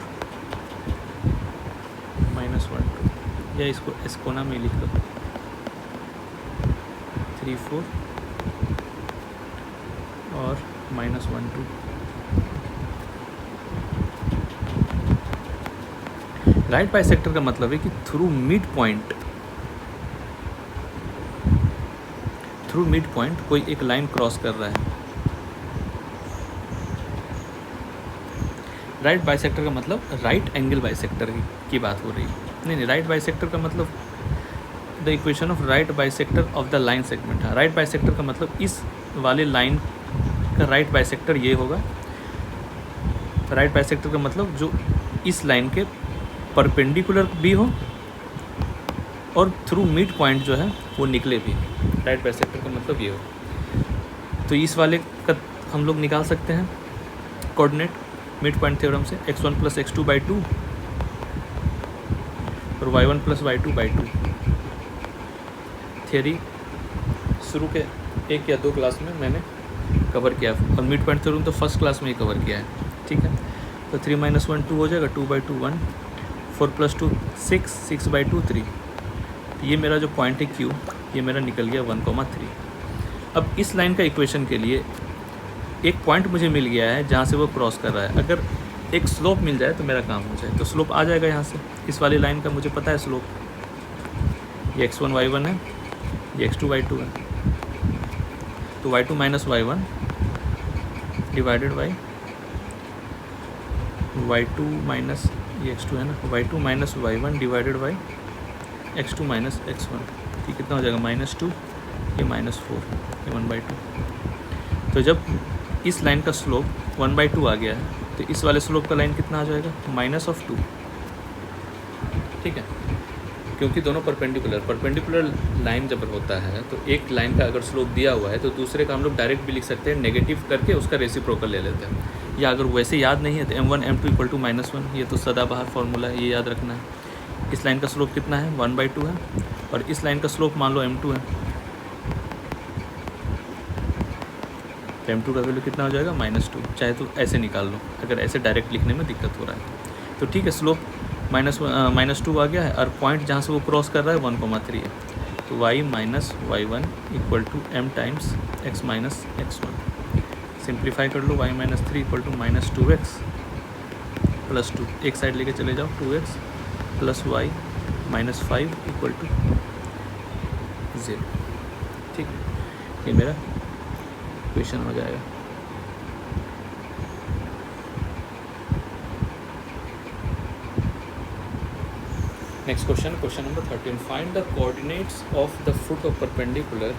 -1 2, या इसको एस्कोना में लिख लो 3 4 और -1 2। राइट बाइसेक्टर का मतलब है कि थ्रू मिड पॉइंट कोई एक लाइन क्रॉस कर रहा है। राइट बाइसेक्टर का मतलब राइट एंगल बाइसेक्टर की बात हो रही है। नहीं, राइट बाइसेक्टर का मतलब the equation of right bisector of the line segment है। राइट बाइसेक्टर का मतलब इस वाले लाइन का राइट बाइसेक्टर ये होगा। राइट बाइसेक्टर का मतलब जो इस लाइन के परपेंडिकुलर भी हो और थ्रू मिड पॉइंट जो है वो निकले भी। राइट बाइसेक्टर का मतलब ये हो। तो इस वाले का हम लोग निकाल सकते हैं कोऑर्डिनेट मिड पॉइंट थ्योरम से, x1 + x2/2 और y1 + y2/2। थियरी शुरू के 1 या 2 क्लास में मैंने कवर किया और मिड पॉइंट थ्योरम तो फर्स्ट क्लास में ही कवर किया है। ठीक है, तो 3 - 1 2 हो जाएगा, 2/2 1, 4 + 2 6, 6/2 3। तो ये मेरा जो पॉइंट है Q, ये मेरा निकल गया 1,3। अब इस लाइन का इक्वेशन के लिए एक पॉइंट मुझे मिल गया है जहाँ से वो क्रॉस कर रहा है। अगर एक स्लोप मिल जाए तो मेरा काम हो जाए। तो स्लोप आ जाएगा यहाँ से, इस वाली लाइन का मुझे पता है स्लोप, ये x1 y1 है, ये x2 y2 है। तो y2 - y1 divided by y2 minus ये x2 है ना, y2 - y1 divided by x2 - x1। ये कितना हो जाएगा -2, ये -4, ये 1/2। तो जब इस लाइन का स्लोप 1/2 आ गया है तो इस वाले स्लोप का लाइन कितना आ जाएगा -2। ठीक है, क्योंकि दोनों परपेंडिकुलर लाइन जब होता है तो एक लाइन का अगर स्लोप दिया हुआ है तो दूसरे का हम लोग डायरेक्ट भी लिख सकते हैं, नेगेटिव करके उसका रेसिप्रोकल ले लेते हैं। या अगर वैसे याद नहीं है तो m1 m2 = -1, ये तो सदाबहार फॉर्मूला है, ये याद रखना है। इस लाइन का स्लोप कितना है 1/2 है और इस लाइन का स्लोप मान लो m2 है, m2 का वैल्यू कितना हो जाएगा -2। चाहे तो ऐसे निकाल लो, अगर ऐसे डायरेक्ट लिखने में दिक्कत हो रहा है तो ठीक है। स्लोप -2 आ गया है और पॉइंट जहाँ से वो क्रॉस कर रहा है 1,3 है। तो y - y1 = m times x - x1। Simplify कर लो, y - 3 = -2x + 2, एक साइड लेके चले जाओ, 2x + y - 5 = 0। ठीक, ये मेरा क्वेश्चन हो जाएगा। Next question number 13, find the coordinates of the foot of perpendicular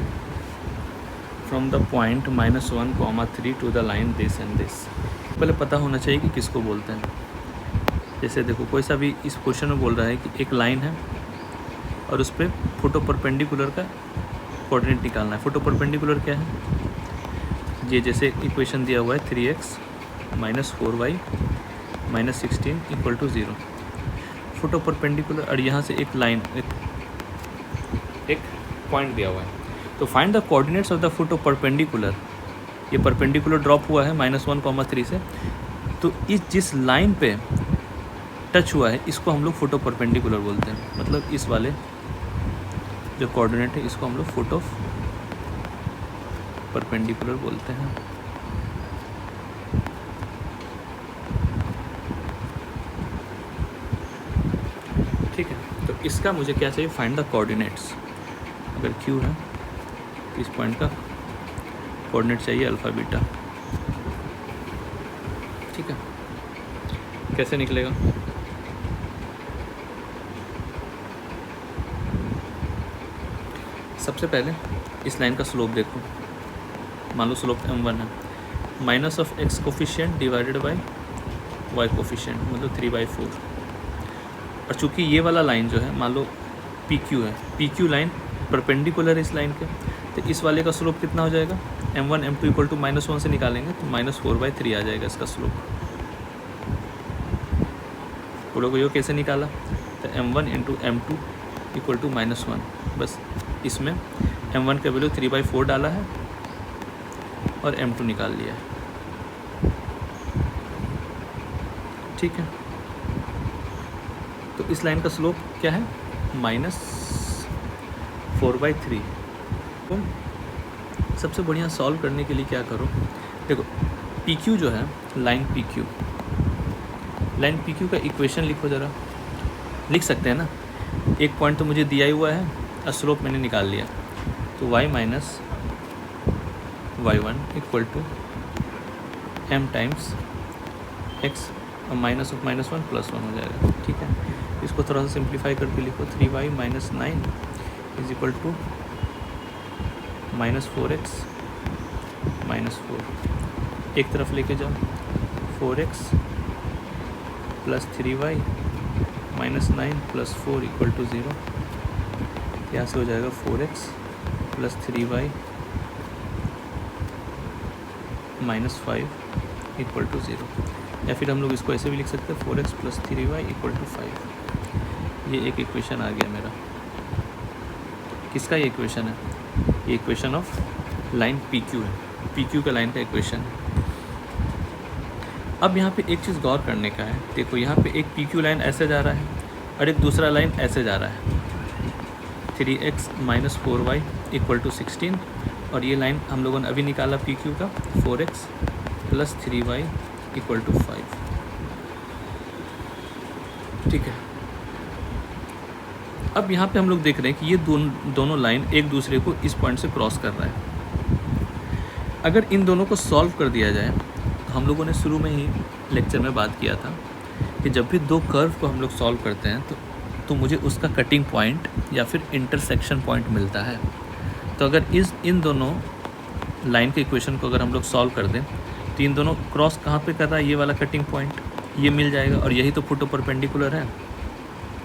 from the point -1,3 to the line this and this. पहले पता होना चाहिए कि किसको बोलते हैं। जैसे देखो, कोई सा भी इस क्वेश्चन में बोल रहा है कि एक लाइन है और उस पर फुट ऑफ परपेंडिकुलर का कोऑर्डिनेट निकालना है। फुट ऑफ परपेंडिकुलर क्या है, ये जैसे इक्वेशन दिया हुआ है 3x - 4y - 16 = 0। Foot of perpendicular और यहाँ से एक लाइन एक पॉइंट दिया हुआ है। तो find the coordinates of the foot of perpendicular. ये परपेंडिकुलर ड्रॉप हुआ है -1,3 से, तो इस जिस लाइन पे टच हुआ है इसको हम लोग फुट ऑफ परपेंडिकुलर बोलते हैं। मतलब इस वाले जो कोऑर्डिनेट है इसको हम लोग फुट ऑफ परपेंडिकुलर बोलते हैं। ठीक है। तो इसका मुझे क्या चाहिए, फाइंड द कोऑर्डिनेट्स। अगर Q है तो इस पॉइंट का कोऑर्डिनेट चाहिए अल्फ़ा बीटा। ठीक है, कैसे निकलेगा? सबसे पहले इस लाइन का स्लोप देखो, मान लो स्लोप m1 है, minus of x coefficient divided by y coefficient, मतलब 3/4। और चूंकि ये वाला लाइन जो है मान लो PQ है, PQ लाइन परपेंडिकुलर है इस लाइन के, तो इस वाले का स्लोप कितना हो जाएगा, m1 m2 इक्वल टू -1 से निकालेंगे तो -4/3 आ जाएगा इसका स्लोप। बोलो को यो कैसे निकाला, तो m1 into m2 equal to -1, बस इसमें m1 का वैल्यू 3/4 डाला है और m2 निकाल लिया है। ठीक है, तो इस लाइन का स्लोप क्या है, -4/3। तो सबसे बढ़िया सॉल्व करने के लिए क्या करो, देखो PQ जो है, लाइन PQ का इक्वेशन लिखो ज़रा, लिख सकते हैं ना। एक पॉइंट तो मुझे दिया ही हुआ है और स्लोप मैंने निकाल लिया, तो y minus y1 equal to m times x, और माइनस ऑफ -1 +1 हो जाएगा। ठीक है, इसको थोड़ा सा सिंप्लीफाई करके लिखो, 3y minus 9 is equal to -4x -4, एक तरफ लेके जाओ, 4x plus 3y minus 9 plus 4 equal to 0। यहाँ से हो जाएगा 4x plus 3y minus 5 equal to 0। या फिर हम लोग इसको ऐसे भी लिख सकते हैं, 4x plus 3y equal to 5। ये एक इक्वेशन आ गया मेरा। किसका ये इक्वेशन है, ये इक्वेशन ऑफ लाइन PQ है, PQ का लाइन का इक्वेशन है। अब यहाँ पे एक चीज़ गौर करने का है, देखो यहाँ पे एक PQ लाइन ऐसे जा रहा है और एक दूसरा लाइन ऐसे जा रहा है, 3x minus 4y equal to 16, और ये लाइन हम लोगों ने अभी निकाला PQ का, 4x plus 3y equal to 5। ठीक है, अब यहाँ पे हम लोग देख रहे हैं कि ये दोनों लाइन एक दूसरे को इस पॉइंट से क्रॉस कर रहा है। अगर इन दोनों को सॉल्व कर दिया जाए, तो हम लोगों ने शुरू में ही लेक्चर में बात किया था कि जब भी दो कर्व को हम लोग सॉल्व करते हैं तो मुझे उसका कटिंग पॉइंट या फिर इंटरसेक्शन पॉइंट मिलता है। तो अगर इन दोनों लाइन के इक्वेशन को अगर हम लोग सॉल्व कर दें, तो इन दोनों क्रॉस कहाँ पे कर रहा है, ये वाला कटिंग पॉइंट, ये मिल जाएगा, और यही तो फुटो परपेंडिकुलर है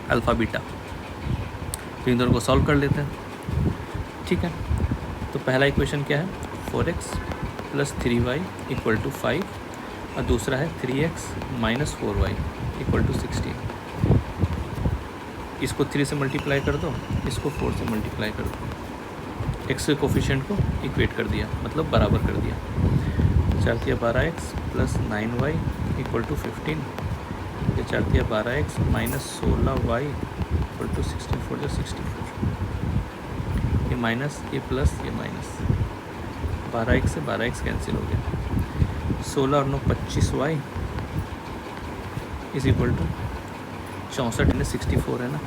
अल्फ़ा बीटा। तो इन दोनों को सॉल्व कर लेते हैं। ठीक है, तो पहला इक्वेशन क्या है, 4x plus 3y equal to 5, और दूसरा है 3x minus 4y equal to 16। इसको 3 से मल्टीप्लाई कर दो, इसको 4 से मल्टीप्लाई कर दो, x के कोफिशिएंट को इक्वेट कर दिया, मतलब बराबर कर दिया। 4 × 12x plus 9y equal to 15, ये 4 × 12x minus 16y equal to 16, 4 × 64, ये माइनस, ये प्लस, ये माइनस, 12x से 12x कैंसिल हो गया, 16 और 9 25y इज इक्वल टू 64 में 64 है ना,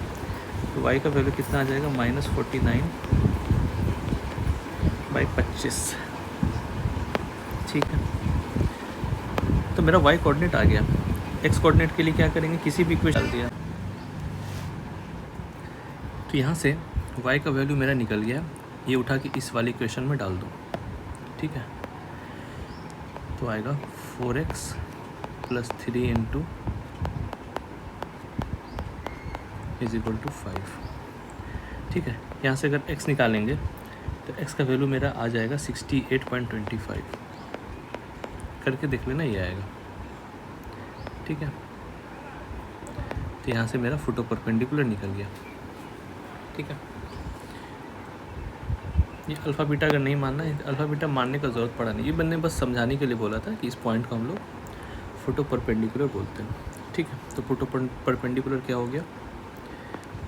तो y का वैल्यू कितना आ जाएगा, -49/25। ठीक है, तो मेरा y कोऑर्डिनेट आ गया। x कोऑर्डिनेट के लिए क्या करेंगे, किसी भी इक्वेशन डाल दिया, तो यहाँ से y का वैल्यू मेरा निकल गया, ये उठा के इस वाली इक्वेशन में डाल दो। ठीक है, तो आएगा 4x plus 3 into is equal to 5। ठीक है, यहाँ से अगर x निकालेंगे तो x का वैल्यू मेरा आ जाएगा 68.25, करके देख लेना, ये आएगा। ठीक है, तो यहाँ से मेरा फुटो परपेंडिकुलर निकल गया। ठीक है, ये अल्फ़ा बीटा अगर नहीं मानना है, अल्फ़ा बीटा मानने का ज़रूरत पड़ा नहीं, ये मैंने बस समझाने के लिए बोला था कि इस पॉइंट को हम लोग फुटो परपेंडिकुलर बोलते हैं। ठीक है, तो फुटो परपेंडिकुलर क्या हो गया,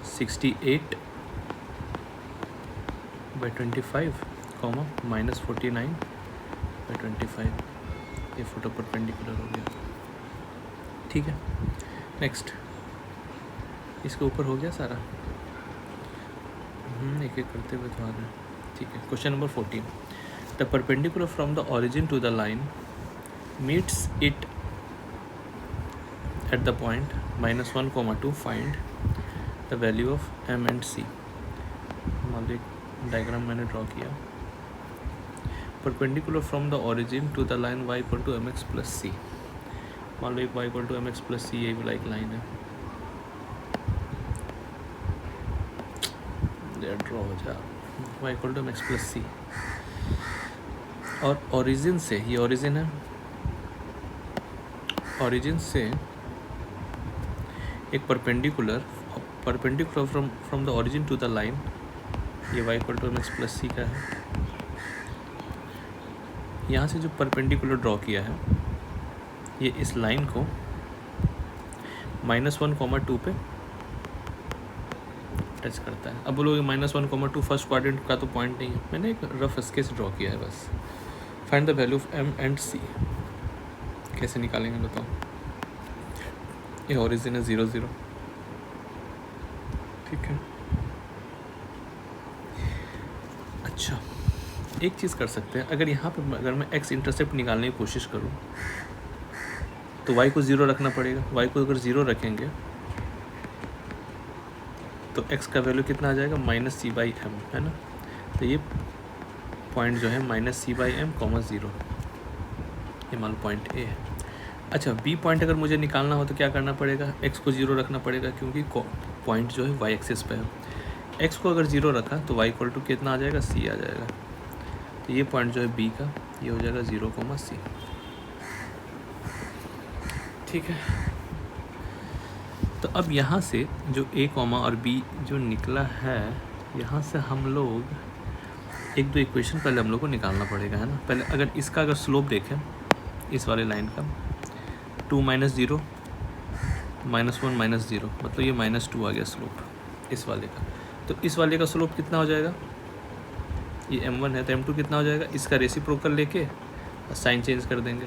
68/25 कॉमा -49/25, ये फुटो परपेंडिकुलर हो गया। ठीक है, नेक्स्ट इसके ऊपर हो गया सारा, एक एक करते हुए तो आ रहा है। ठीक है, question number 14, the perpendicular from the origin to the line meets it at the point -1, 2, find the value of m and c। मान लो एक डायग्राम मैंने ड्रॉ किया, perpendicular from the origin to the line y = mx + c। मान लो एक y = mx + c ये वाला एक लाइन है, ड्रॉ हो जाए y = mx + c, और ओरिजिन से, ये ओरिजिन है, ओरिजिन से एक perpendicular from the origin to the line, ये y = mx + c का है। यहाँ से जो परपेंडिकुलर ड्रॉ किया है ये इस लाइन को -1, 2 पे टच करता है। अब बोलोगे -1, 2 फर्स्ट क्वाड्रेंट का तो पॉइंट नहीं है, मैंने एक रफ स्केच ड्रॉ किया है बस। Find the value of m and c, कैसे निकालेंगे बताओ। ये ओरिजिन है 0, 0, ठीक है। अच्छा, एक चीज़ कर सकते हैं, अगर यहाँ पे अगर मैं x इंटरसेप्ट निकालने की कोशिश करूँ तो y को 0 रखना पड़ेगा। y को अगर 0 रखेंगे तो x का वैल्यू कितना आ जाएगा, -c/m, है ना। तो ये पॉइंट जो है -c/m, 0, ये मान लो पॉइंट A है। अच्छा, B पॉइंट अगर मुझे निकालना हो तो क्या करना पड़ेगा, x को 0 रखना पड़ेगा क्योंकि पॉइंट जो है y एक्सिस पे है। x को अगर 0 रखा तो y = कितना आ जाएगा, c आ जाएगा। तो ये पॉइंट जो है B का, ये हो जाएगा 0, c, ठीक है। तो अब यहाँ से जो A, और B जो निकला है, यहाँ से हम लोग एक दो इक्वेशन पहले हम लोग को निकालना पड़ेगा, है ना। पहले अगर इसका अगर स्लोप देखें, इस वाले लाइन का 2 - 0 -1 -0, मतलब ये -2 आ गया स्लोप इस वाले का। तो इस वाले का स्लोप कितना हो जाएगा, ये m1 है तो m2 कितना हो जाएगा, इसका रेसिप्रोकल लेके साइन चेंज कर देंगे।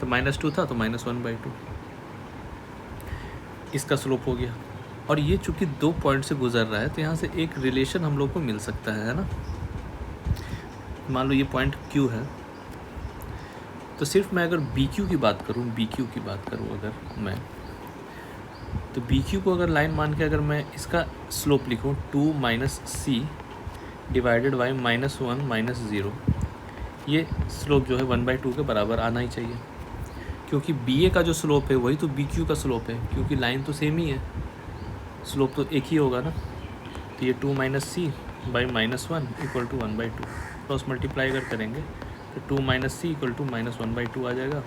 तो -2 था तो -1/2 इसका स्लोप हो गया। और ये चूँकि 2 पॉइंट से गुजर रहा है तो यहाँ से एक रिलेशन हम लोग को मिल सकता है ना। मान लो ये पॉइंट Q है, तो सिर्फ मैं अगर BQ की बात करूँ, अगर मैं, तो BQ को अगर लाइन मान के अगर मैं इसका स्लोप लिखूँ 2 - c डिवाइडेड बाई -1 - 0, ये स्लोप जो है 1/2 के बराबर आना ही चाहिए, क्योंकि BA का जो स्लोप है वही तो BQ का स्लोप है, क्योंकि लाइन तो सेम ही है, स्लोप तो एक ही होगा ना। तो ये 2 - c बाई -1 = 1/2, क्रॉस मल्टीप्लाई अगर करेंगे तो 2 - c = -1/2 आ जाएगा।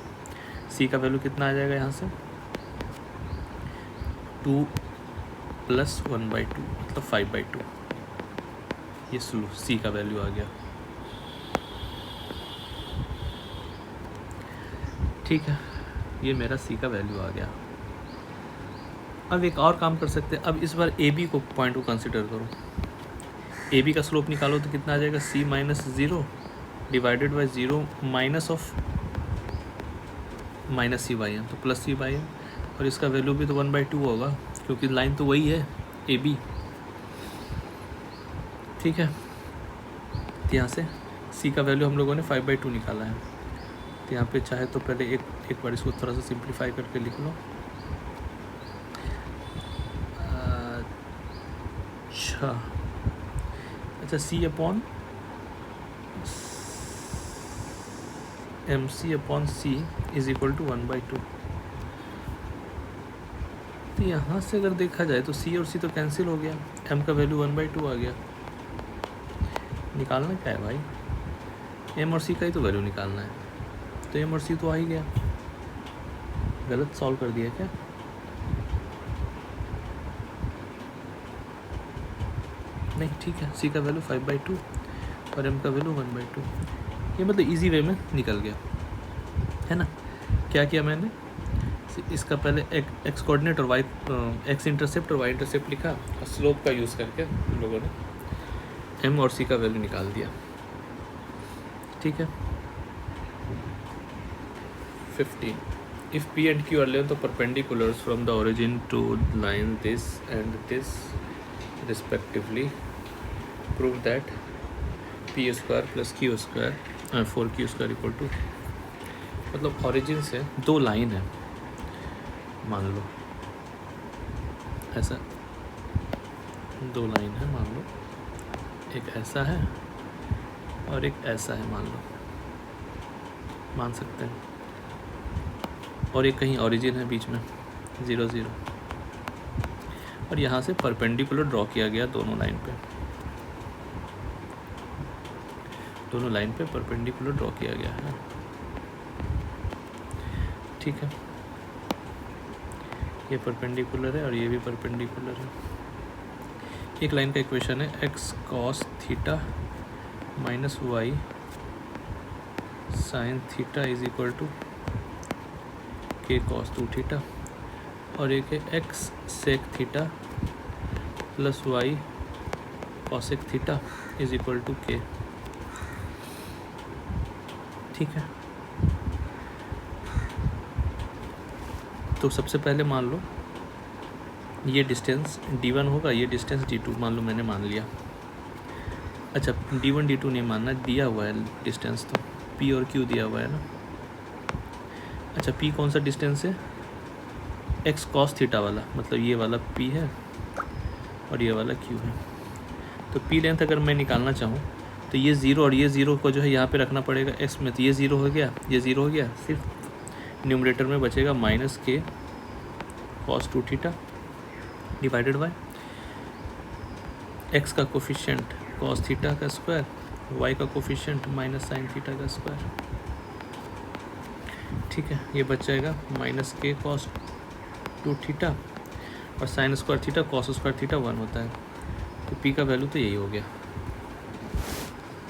c का वैल्यू कितना आ जाएगा यहाँ से, 2 + 1/2 मतलब 5/2, ये c का वैल्यू आ गया, ठीक है। ये मेरा c का वैल्यू आ गया। अब एक और काम कर सकते हैं, अब इस बार AB को पॉइंट को कंसिडर करो। AB का स्लोप निकालो तो कितना आ जाएगा, c - 0 divided by 0 minus of -c/m, तो +c/m, और इसका वैल्यू भी तो 1/2 होगा क्योंकि लाइन तो वही है AB, ठीक है। तो यहाँ से c का वैल्यू हम लोगों ने 5/2 निकाला है। तो यहाँ पे चाहे तो पहले एक बार इसको थोड़ा सा सिंप्लीफाई करके लिख लो। अच्छा, c/mc/c = 1/2। तो यहाँ से अगर देखा जाए तो c और c तो कैंसिल हो गया, m का वैल्यू 1/2 आ गया। निकालना क्या है भाई, m और c का ही तो वैल्यू निकालना है, तो m और c तो आ ही गया। गलत सॉल्व कर दिया क्या, नहीं, ठीक है। c का वैल्यू 5/2 और m का वैल्यू 1/2, ये मतलब इजी वे में निकल गया, है ना। क्या किया मैंने, इसका पहले एक्स कोऑर्डिनेट और वाई, एक्स इंटरसेप्ट और वाई इंटरसेप्ट लिखा, और स्लोप का यूज़ करके हम लोगों ने m और c का वैल्यू निकाल दिया, ठीक है। 15 If P and Q are length of perpendiculars from the origin to line this and this respectively, prove that P square plus Q square 4Q square equal to, मतलब origin से दो line है मान लो, ऐसा दो लाइन है मान लो, एक ऐसा है और एक ऐसा है मान लो, मान सकते हैं, और एक कहीं ऑरिजिन है बीच में 0 0, और यहाँ से परपेंडिकुलर ड्रॉ किया गया दोनों लाइन पे, दोनों लाइन पे परपेंडिकुलर ड्रॉ किया गया है, ठीक है। ये परपेंडिकुलर है और ये भी परपेंडिकुलर है। एक लाइन का इक्वेशन है x cos theta minus y sine theta is equal to k cos 2 theta, और एक है x sec theta plus y cosec theta is equal to k, ठीक है। तो सबसे पहले मान लो ये डिस्टेंस d1 होगा, ये डिस्टेंस d2 मान लो, मैंने मान लिया। अच्छा d1 d2 नहीं मानना, दिया हुआ है डिस्टेंस, तो p और q दिया हुआ है ना। अच्छा p कौन सा डिस्टेंस है, x cos थीटा वाला, मतलब ये वाला p है और ये वाला q है। तो p लेंथ अगर मैं निकालना चाहूँ तो ये 0 और ये 0 को जो है यहाँ पे रखना पड़ेगा x में, तो ये 0 हो गया, ये 0 हो गया, सिर्फ न्यूमरेटर में बचेगा minus k cos 2 theta divided by x का कोफिशिएंट cos थीटा का स्क्वायर, y का कोफिशिएंट माइनस साइन थीटा का स्क्वायर, ठीक है। ये बच जाएगा माइनस k cos 2 थीटा और sign square theta cos square theta 1 होता है, तो p का वैल्यू तो यही हो गया।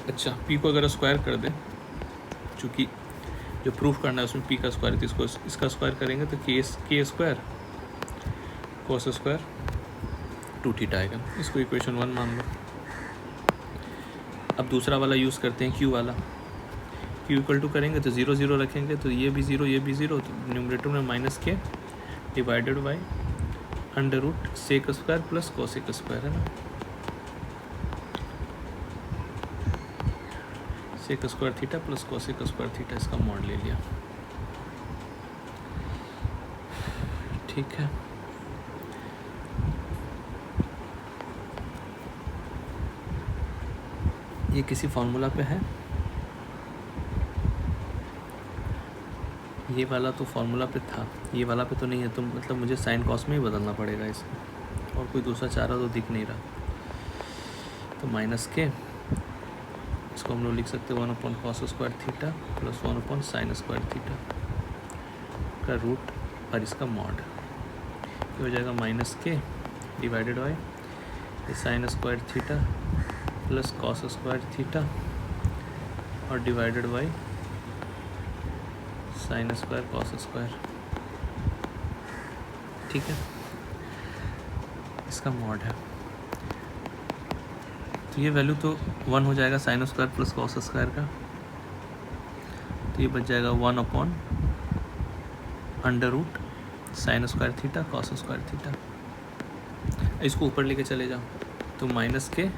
अच्छा p को अगर स्क्वायर कर दें, चूँकि जो प्रूफ करना है उसमें p का स्क्वायर है, तो इसको इसका स्क्वायर करेंगे तो k square cos square 2 theta आएगा। इसको इक्वेशन 1 मान लो। अब दूसरा वाला यूज़ करते हैं q वाला, q इक्वल टू करेंगे तो 0 0 रखेंगे, तो ये भी 0 ये भी 0, तो न्यूमरेटर में minus k divided by under root sec square plus cosec square, है ना। Sec square theta plus cosec square theta, इसका मॉड ले लिया, ठीक है। ये किसी फॉर्मूला पे है, ये वाला तो फॉर्मूला पे था, ये वाला पे तो नहीं है, तो मतलब मुझे साइन कॉस में ही बदलना पड़ेगा इसमें, और कोई दूसरा चारा तो दिख नहीं रहा। तो माइनस के, इसको हम लोग लिख सकते हैं 1 upon cos square theta plus 1 upon sine square theta का रूट और इसका मॉड, ये हो जाएगा माइनस के divided by sine square theta plus cos square theta और divided by sine square cos square, ठीक है। इसका मॉड है, तो ये वैल्यू तो 1 हो जाएगा sine square plus cos square का, तो ये बच जाएगा 1 upon under root sine square theta cos square theta. इसको ऊपर लेके चले जाओ तो माइनस के,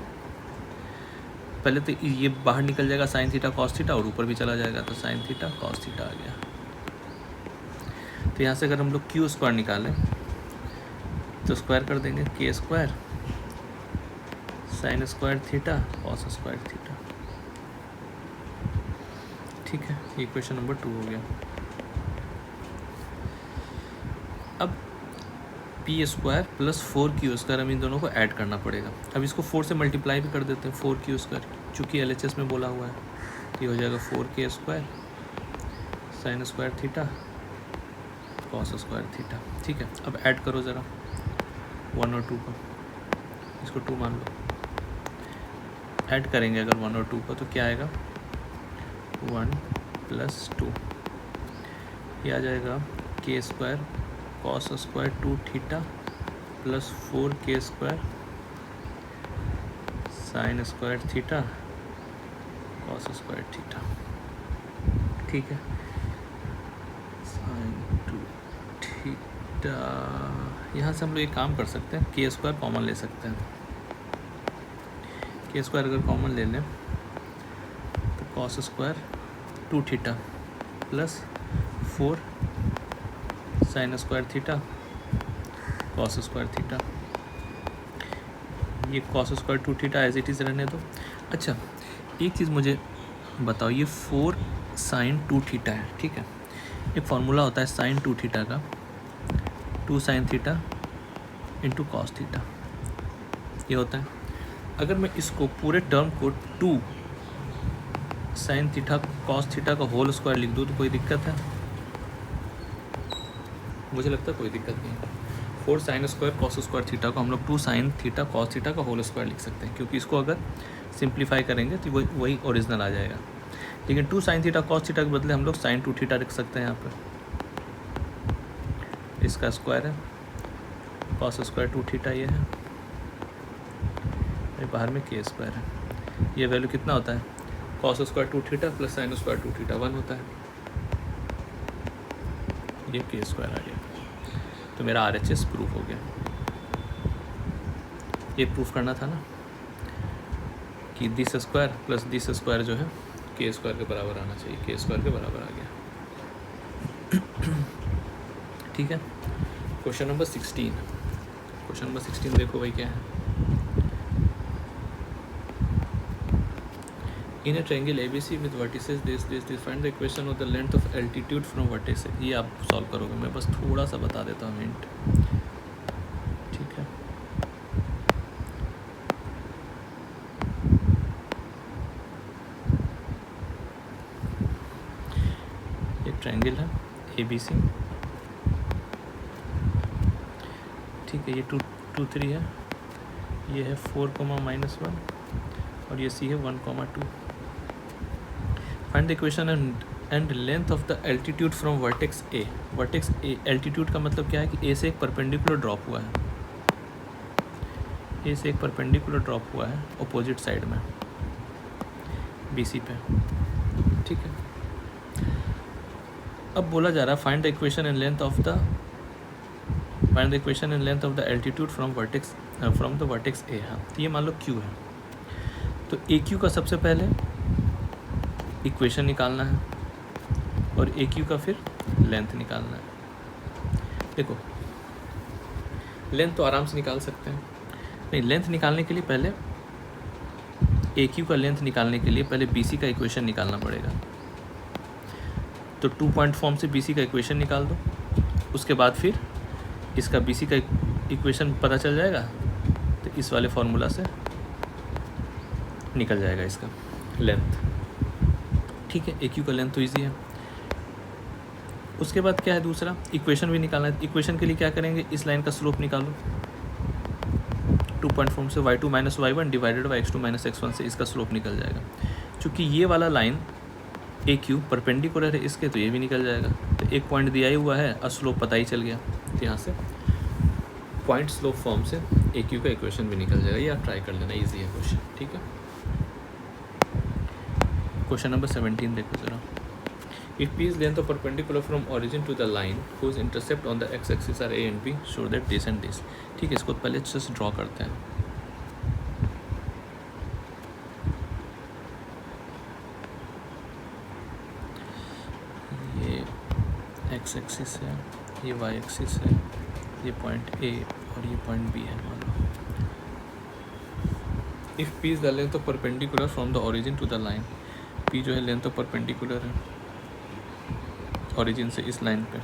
पहले तो ये बाहर निकल जाएगा साइन थीटा कॉस थीटा, और ऊपर भी चला जाएगा तो साइन थीटा कॉस थीटा आ गया। तो यहाँ से अगर हम लोग क्यू स्क्वायर निकालें तो स्क्वायर कर देंगे के square sine square theta cos square theta, ठीक है। ये इक्वेशन नंबर 2 हो गया। अब P square plus 4Q square, हम इन दोनों को ऐड करना पड़ेगा। अब इसको 4 से मल्टीप्लाई भी कर देते हैं, 4Q स्क्वायर, चूँकि LHS में बोला हुआ है, तो ये हो जाएगा 4K square sine square theta cos square theta, ठीक है। अब ऐड करो ज़रा 1 और 2 को, इसको 2 मान लो, ऐड करेंगे अगर 1 और 2 को तो क्या आएगा 1 प्लस 2, ये आ जाएगा के square cos square 2 theta plus 4K square sine square theta cos square theta, ठीक है। साइन 2 यहाँ से हम लोग एक काम कर सकते हैं, के स्क्वायर कॉमन ले सकते हैं। के स्क्वायर अगर कॉमन ले लें तो cos square 2 theta plus 4 sine square theta cos square theta. ये cos square 2 theta as it is रहने दो। अच्छा, एक चीज़ मुझे बताओ, ये 4 साइन 2 थीटा है, ठीक है। एक फार्मूला होता है साइन 2 थीटा का, 2 sine theta into cos theta, ये होता है। अगर मैं इसको पूरे टर्म को 2 साइन थीटा कॉस थीटा का होल स्क्वायर लिख दूँ तो कोई दिक्कत है? मुझे लगता है कोई दिक्कत नहीं है। 4 sine square cos square theta को हम लोग 2 साइन थीटा कॉस थीटा का होल स्क्वायर लिख सकते हैं, क्योंकि इसको अगर सिंप्लीफाई करेंगे तो वही ओरिजिनल आ जाएगा। लेकिन 2 साइन थीटा कॉस थीटा के बदले हम लोग साइन 2 थीटा लिख सकते हैं। यहाँ पर इसका स्क्वायर है, कॉस स्क्वायर 2 थीटा ये है, बाहर में के स्क्वायर है। ये वैल्यू कितना होता है? Cos square 2 theta plus sine square 2 theta 1 होता है। ये के स्क्वायर आ गया, तो मेरा RHS प्रूफ हो गया। ये प्रूफ करना था ना कि this square plus this square जो है के स्क्वायर के बराबर आना चाहिए, के स्क्वायर के बराबर आ गया। ठीक है। क्वेश्चन नंबर 16, क्वेश्चन नंबर 16 देखो भाई क्या है। In a triangle ABC with vertices this find the equation of the length of altitude from vertex. ये आप सॉल्व करोगे, मैं बस थोड़ा सा बता देता हूँ हिंट, ठीक है। एक ट्रायंगल है ABC, ठीक है। ये 2 3 है, ये है 4, -1 और ये C है 1, 2। Find the equation and length of the altitude from vertex A। Vertex A, altitude का मतलब क्या है कि A से एक परपेंडिकुलर ड्रॉप हुआ है, A से एक परपेंडिकुलर ड्रॉप हुआ है अपोजिट साइड में BC पे, ठीक है। अब बोला जा रहा है find the equation and length of the altitude from the vertex A। हाँ, तो ये मान लो Q है, तो AQ का सबसे पहले इक्वेशन निकालना है और AQ का फिर लेंथ निकालना है। देखो, लेंथ तो आराम से निकाल सकते हैं, नहीं, लेंथ निकालने के लिए पहले AQ का लेंथ निकालने के लिए पहले BC का इक्वेशन निकालना पड़ेगा। तो 2 पॉइंट फॉर्म से BC का इक्वेशन निकाल दो, उसके बाद फिर इसका BC का इक्वेशन पता चल जाएगा, तो इस वाले फॉर्मूला से निकल जाएगा इसका लेंथ, ठीक है। AQ का लेंथ तो ईजी है। उसके बाद क्या है, दूसरा इक्वेशन भी निकालना है। इक्वेशन के लिए क्या करेंगे, इस लाइन का स्लोप निकालो, 2 पॉइंट फॉर्म से y2 - y1 divided by x2 - x1 से इसका स्लोप निकल जाएगा। चूँकि ये वाला लाइन AQ परपेंडिकुलर है इसके, तो ये भी निकल जाएगा। तो एक पॉइंट दिया ही हुआ है और स्लोप पता ही चल गया, तो यहाँ से पॉइंट स्लोप फॉर्म से AQ का इक्वेशन भी निकल जाएगा। ये आप ट्राई कर लेना, ईजी है क्वेश्चन, ठीक है। क्वेश्चन नंबर 17 देखो जरा। If P is length of perpendicular from origin to the line whose intercept on the x-axis are A and B, show that this and this। ठीक है, इसको पहले जस्ट ड्रॉ करते हैं। ये x-axis है, ये y-axis है, ये पॉइंट A और ये पॉइंट B है, मान लो। If P is the length of perpendicular from the origin to the line, P जो है लेंथ ऑफ परपेंडिकुलर है ओरिजिन से इस लाइन पे,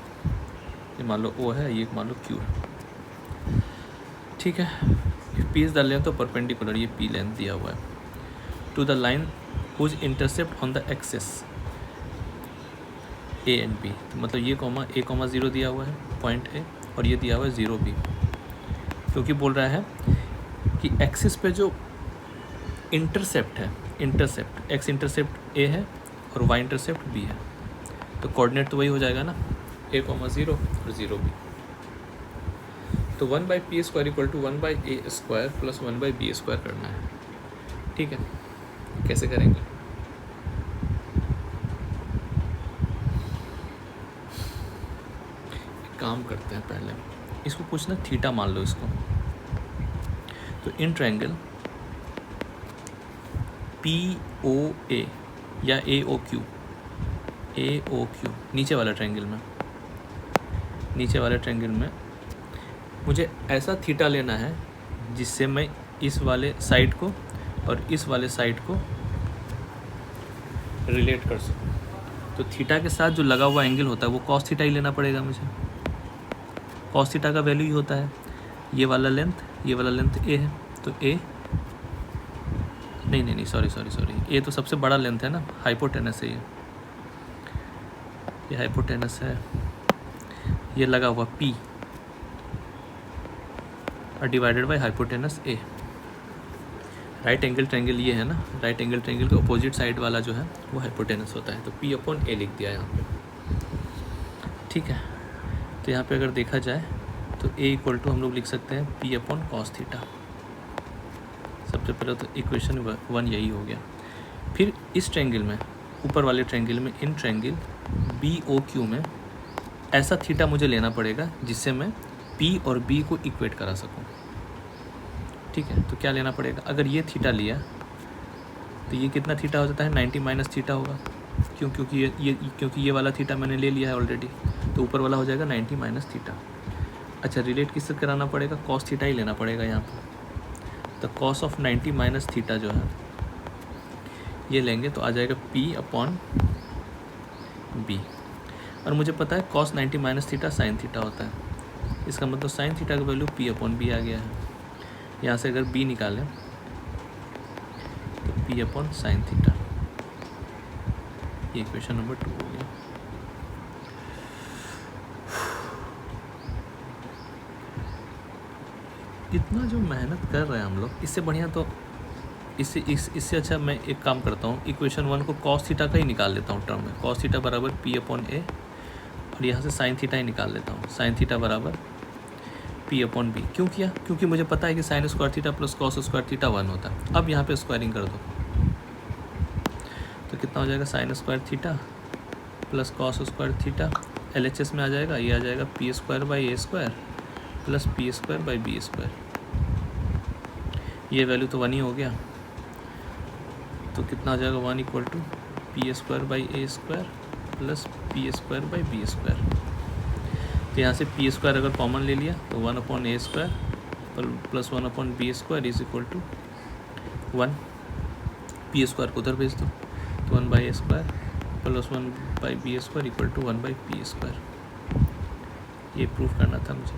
ये मान लो O है, ये मान लो Q है, ठीक है। If P is the length of perpendicular, ये P लेंथ दिया हुआ है, to the line whose intercept on the axis A and B, तो मतलब ये A, 0 दिया हुआ है पॉइंट A, और ये दिया हुआ है 0 B, क्योंकि बोल रहा है कि एक्सिस पे जो इंटरसेप्ट है, x इंटरसेप्ट A है और y इंटरसेप्ट B है, तो कोऑर्डिनेट तो वही हो जाएगा ना, A, 0 और 0 B। तो 1/p² = 1/a² प्लस 1/b² करना है, ठीक है। कैसे करेंगे, एक काम करते हैं, पहले इसको कुछ ना थीटा मान लो इसको। तो इन ट्रायंगल POA या AOQ, नीचे वाले ट्रायंगल में मुझे ऐसा थीटा लेना है जिससे मैं इस वाले साइड को और इस वाले साइड को रिलेट कर सकूं। तो थीटा के साथ जो लगा हुआ एंगल होता है वो कॉस थीटा ही लेना पड़ेगा मुझे। कॉस थीटा का वैल्यू ही होता है ये वाला लेंथ ए है, तो ए नहीं सॉरी, ये तो सबसे बड़ा लेंथ है ना, हाइपोटेनस है ये हाइपोटेनस है। ये लगा हुआ P और divided by hypotenuse A। Right angle triangle ये है ना, राइट एंगल ट्रायंगल के अपोजिट साइड वाला जो है वो हाइपोटेनस होता है, तो P/A लिख दिया यहाँ पे, ठीक है। तो यहाँ पे अगर देखा जाए तो A = हम लोग लिख सकते हैं P/cos थीटा। सबसे पहले तो इक्वेशन 1 यही हो गया। फिर इस ट्रायंगल में, ऊपर वाले ट्रायंगल में, इन ट्रायंगल BOQ में ऐसा थीटा मुझे लेना पड़ेगा जिससे मैं P और B को इक्वेट करा सकूं, ठीक है। तो क्या लेना पड़ेगा, अगर ये थीटा लिया तो ये कितना थीटा हो जाता है, 90 माइनस थीटा होगा, क्योंकि ये वाला थीटा मैंने ले लिया है ऑलरेडी, तो ऊपर वाला हो जाएगा 90 माइनस थीटा। अच्छा, रिलेट किससे कराना पड़ेगा, कॉस थीटा ही लेना पड़ेगा यहाँ पर। तो कॉस ऑफ 90 माइनस थीटा जो है ये लेंगे तो आ जाएगा P/B। और मुझे पता है cos 90 minus theta sine theta होता है, इसका मतलब साइन थीटा का वैल्यू P/B आ गया है। यहाँ से अगर B निकालें तो P/sin थीटा, ये इक्वेशन नंबर 2 हो गया। इतना जो मेहनत कर रहे हैं हम लोग, इससे बढ़िया तो इससे अच्छा मैं एक काम करता हूँ, इक्वेशन 1 को कॉस थीटा का ही निकाल लेता हूँ टर्म में। कॉस थीटा बराबर P/A और यहाँ से साइन थीटा ही निकाल लेता हूँ। साइन थीटा बराबर P/B। क्यों किया, क्योंकि मुझे पता है कि sign square theta plus cos square theta 1 होता है। अब यहाँ पे स्क्वायरिंग कर दो तो कितना हो जाएगा, sine square theta plus cos square theta, LHS में आ जाएगा, ये आ जाएगा P² प्लस P²/B²। ये वैल्यू तो 1 ही हो गया, तो कितना आ जाएगा, 1 = P² प्लस P²/B²। तो यहाँ से P² अगर कॉमन ले लिया तो 1/A² प्लस 1/B² = 1। P² को उधर भेज दो तो 1/A² प्लस 1/B² = 1/P²। ये प्रूफ करना था मुझे,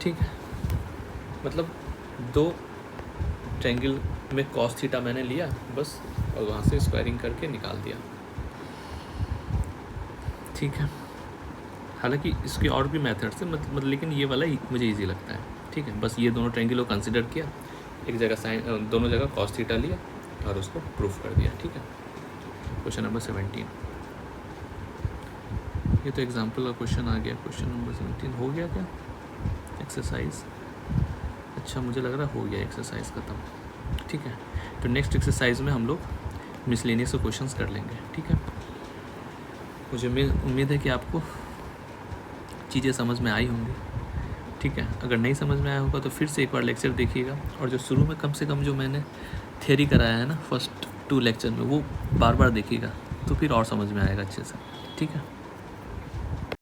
ठीक है। मतलब 2 ट्रायंगल में कॉस थीटा मैंने लिया बस, और वहाँ से स्क्वायरिंग करके निकाल दिया, ठीक है। हालांकि इसके और भी मेथड्स हैं, मतलब लेकिन ये वाला मुझे इजी लगता है, ठीक है। बस ये दोनों ट्रायंगल को कंसिडर किया, एक जगह साइन, दोनों जगह कॉस थीटा लिया और उसको प्रूफ कर दिया, ठीक है। क्वेश्चन नंबर 17, ये तो एग्जाम्पल का क्वेश्चन आ गया। क्वेश्चन नंबर 17 हो गया क्या एक्सरसाइज? अच्छा, मुझे लग रहा हो गया एक्सरसाइज खत्म, ठीक है। तो नेक्स्ट एक्सरसाइज में हम लोग मिसलेनियस के क्वेश्चंस कर लेंगे, ठीक है। मुझे उम्मीद है कि आपको चीज़ें समझ में आई होंगी, ठीक है। अगर नहीं समझ में आया होगा तो फिर से एक बार लेक्चर देखिएगा, और जो शुरू में कम से कम जो मैंने थ्योरी कराया है ना फर्स्ट 2 लेक्चर में, वो बार बार देखिएगा तो फिर और समझ में आएगा अच्छे से, ठीक है।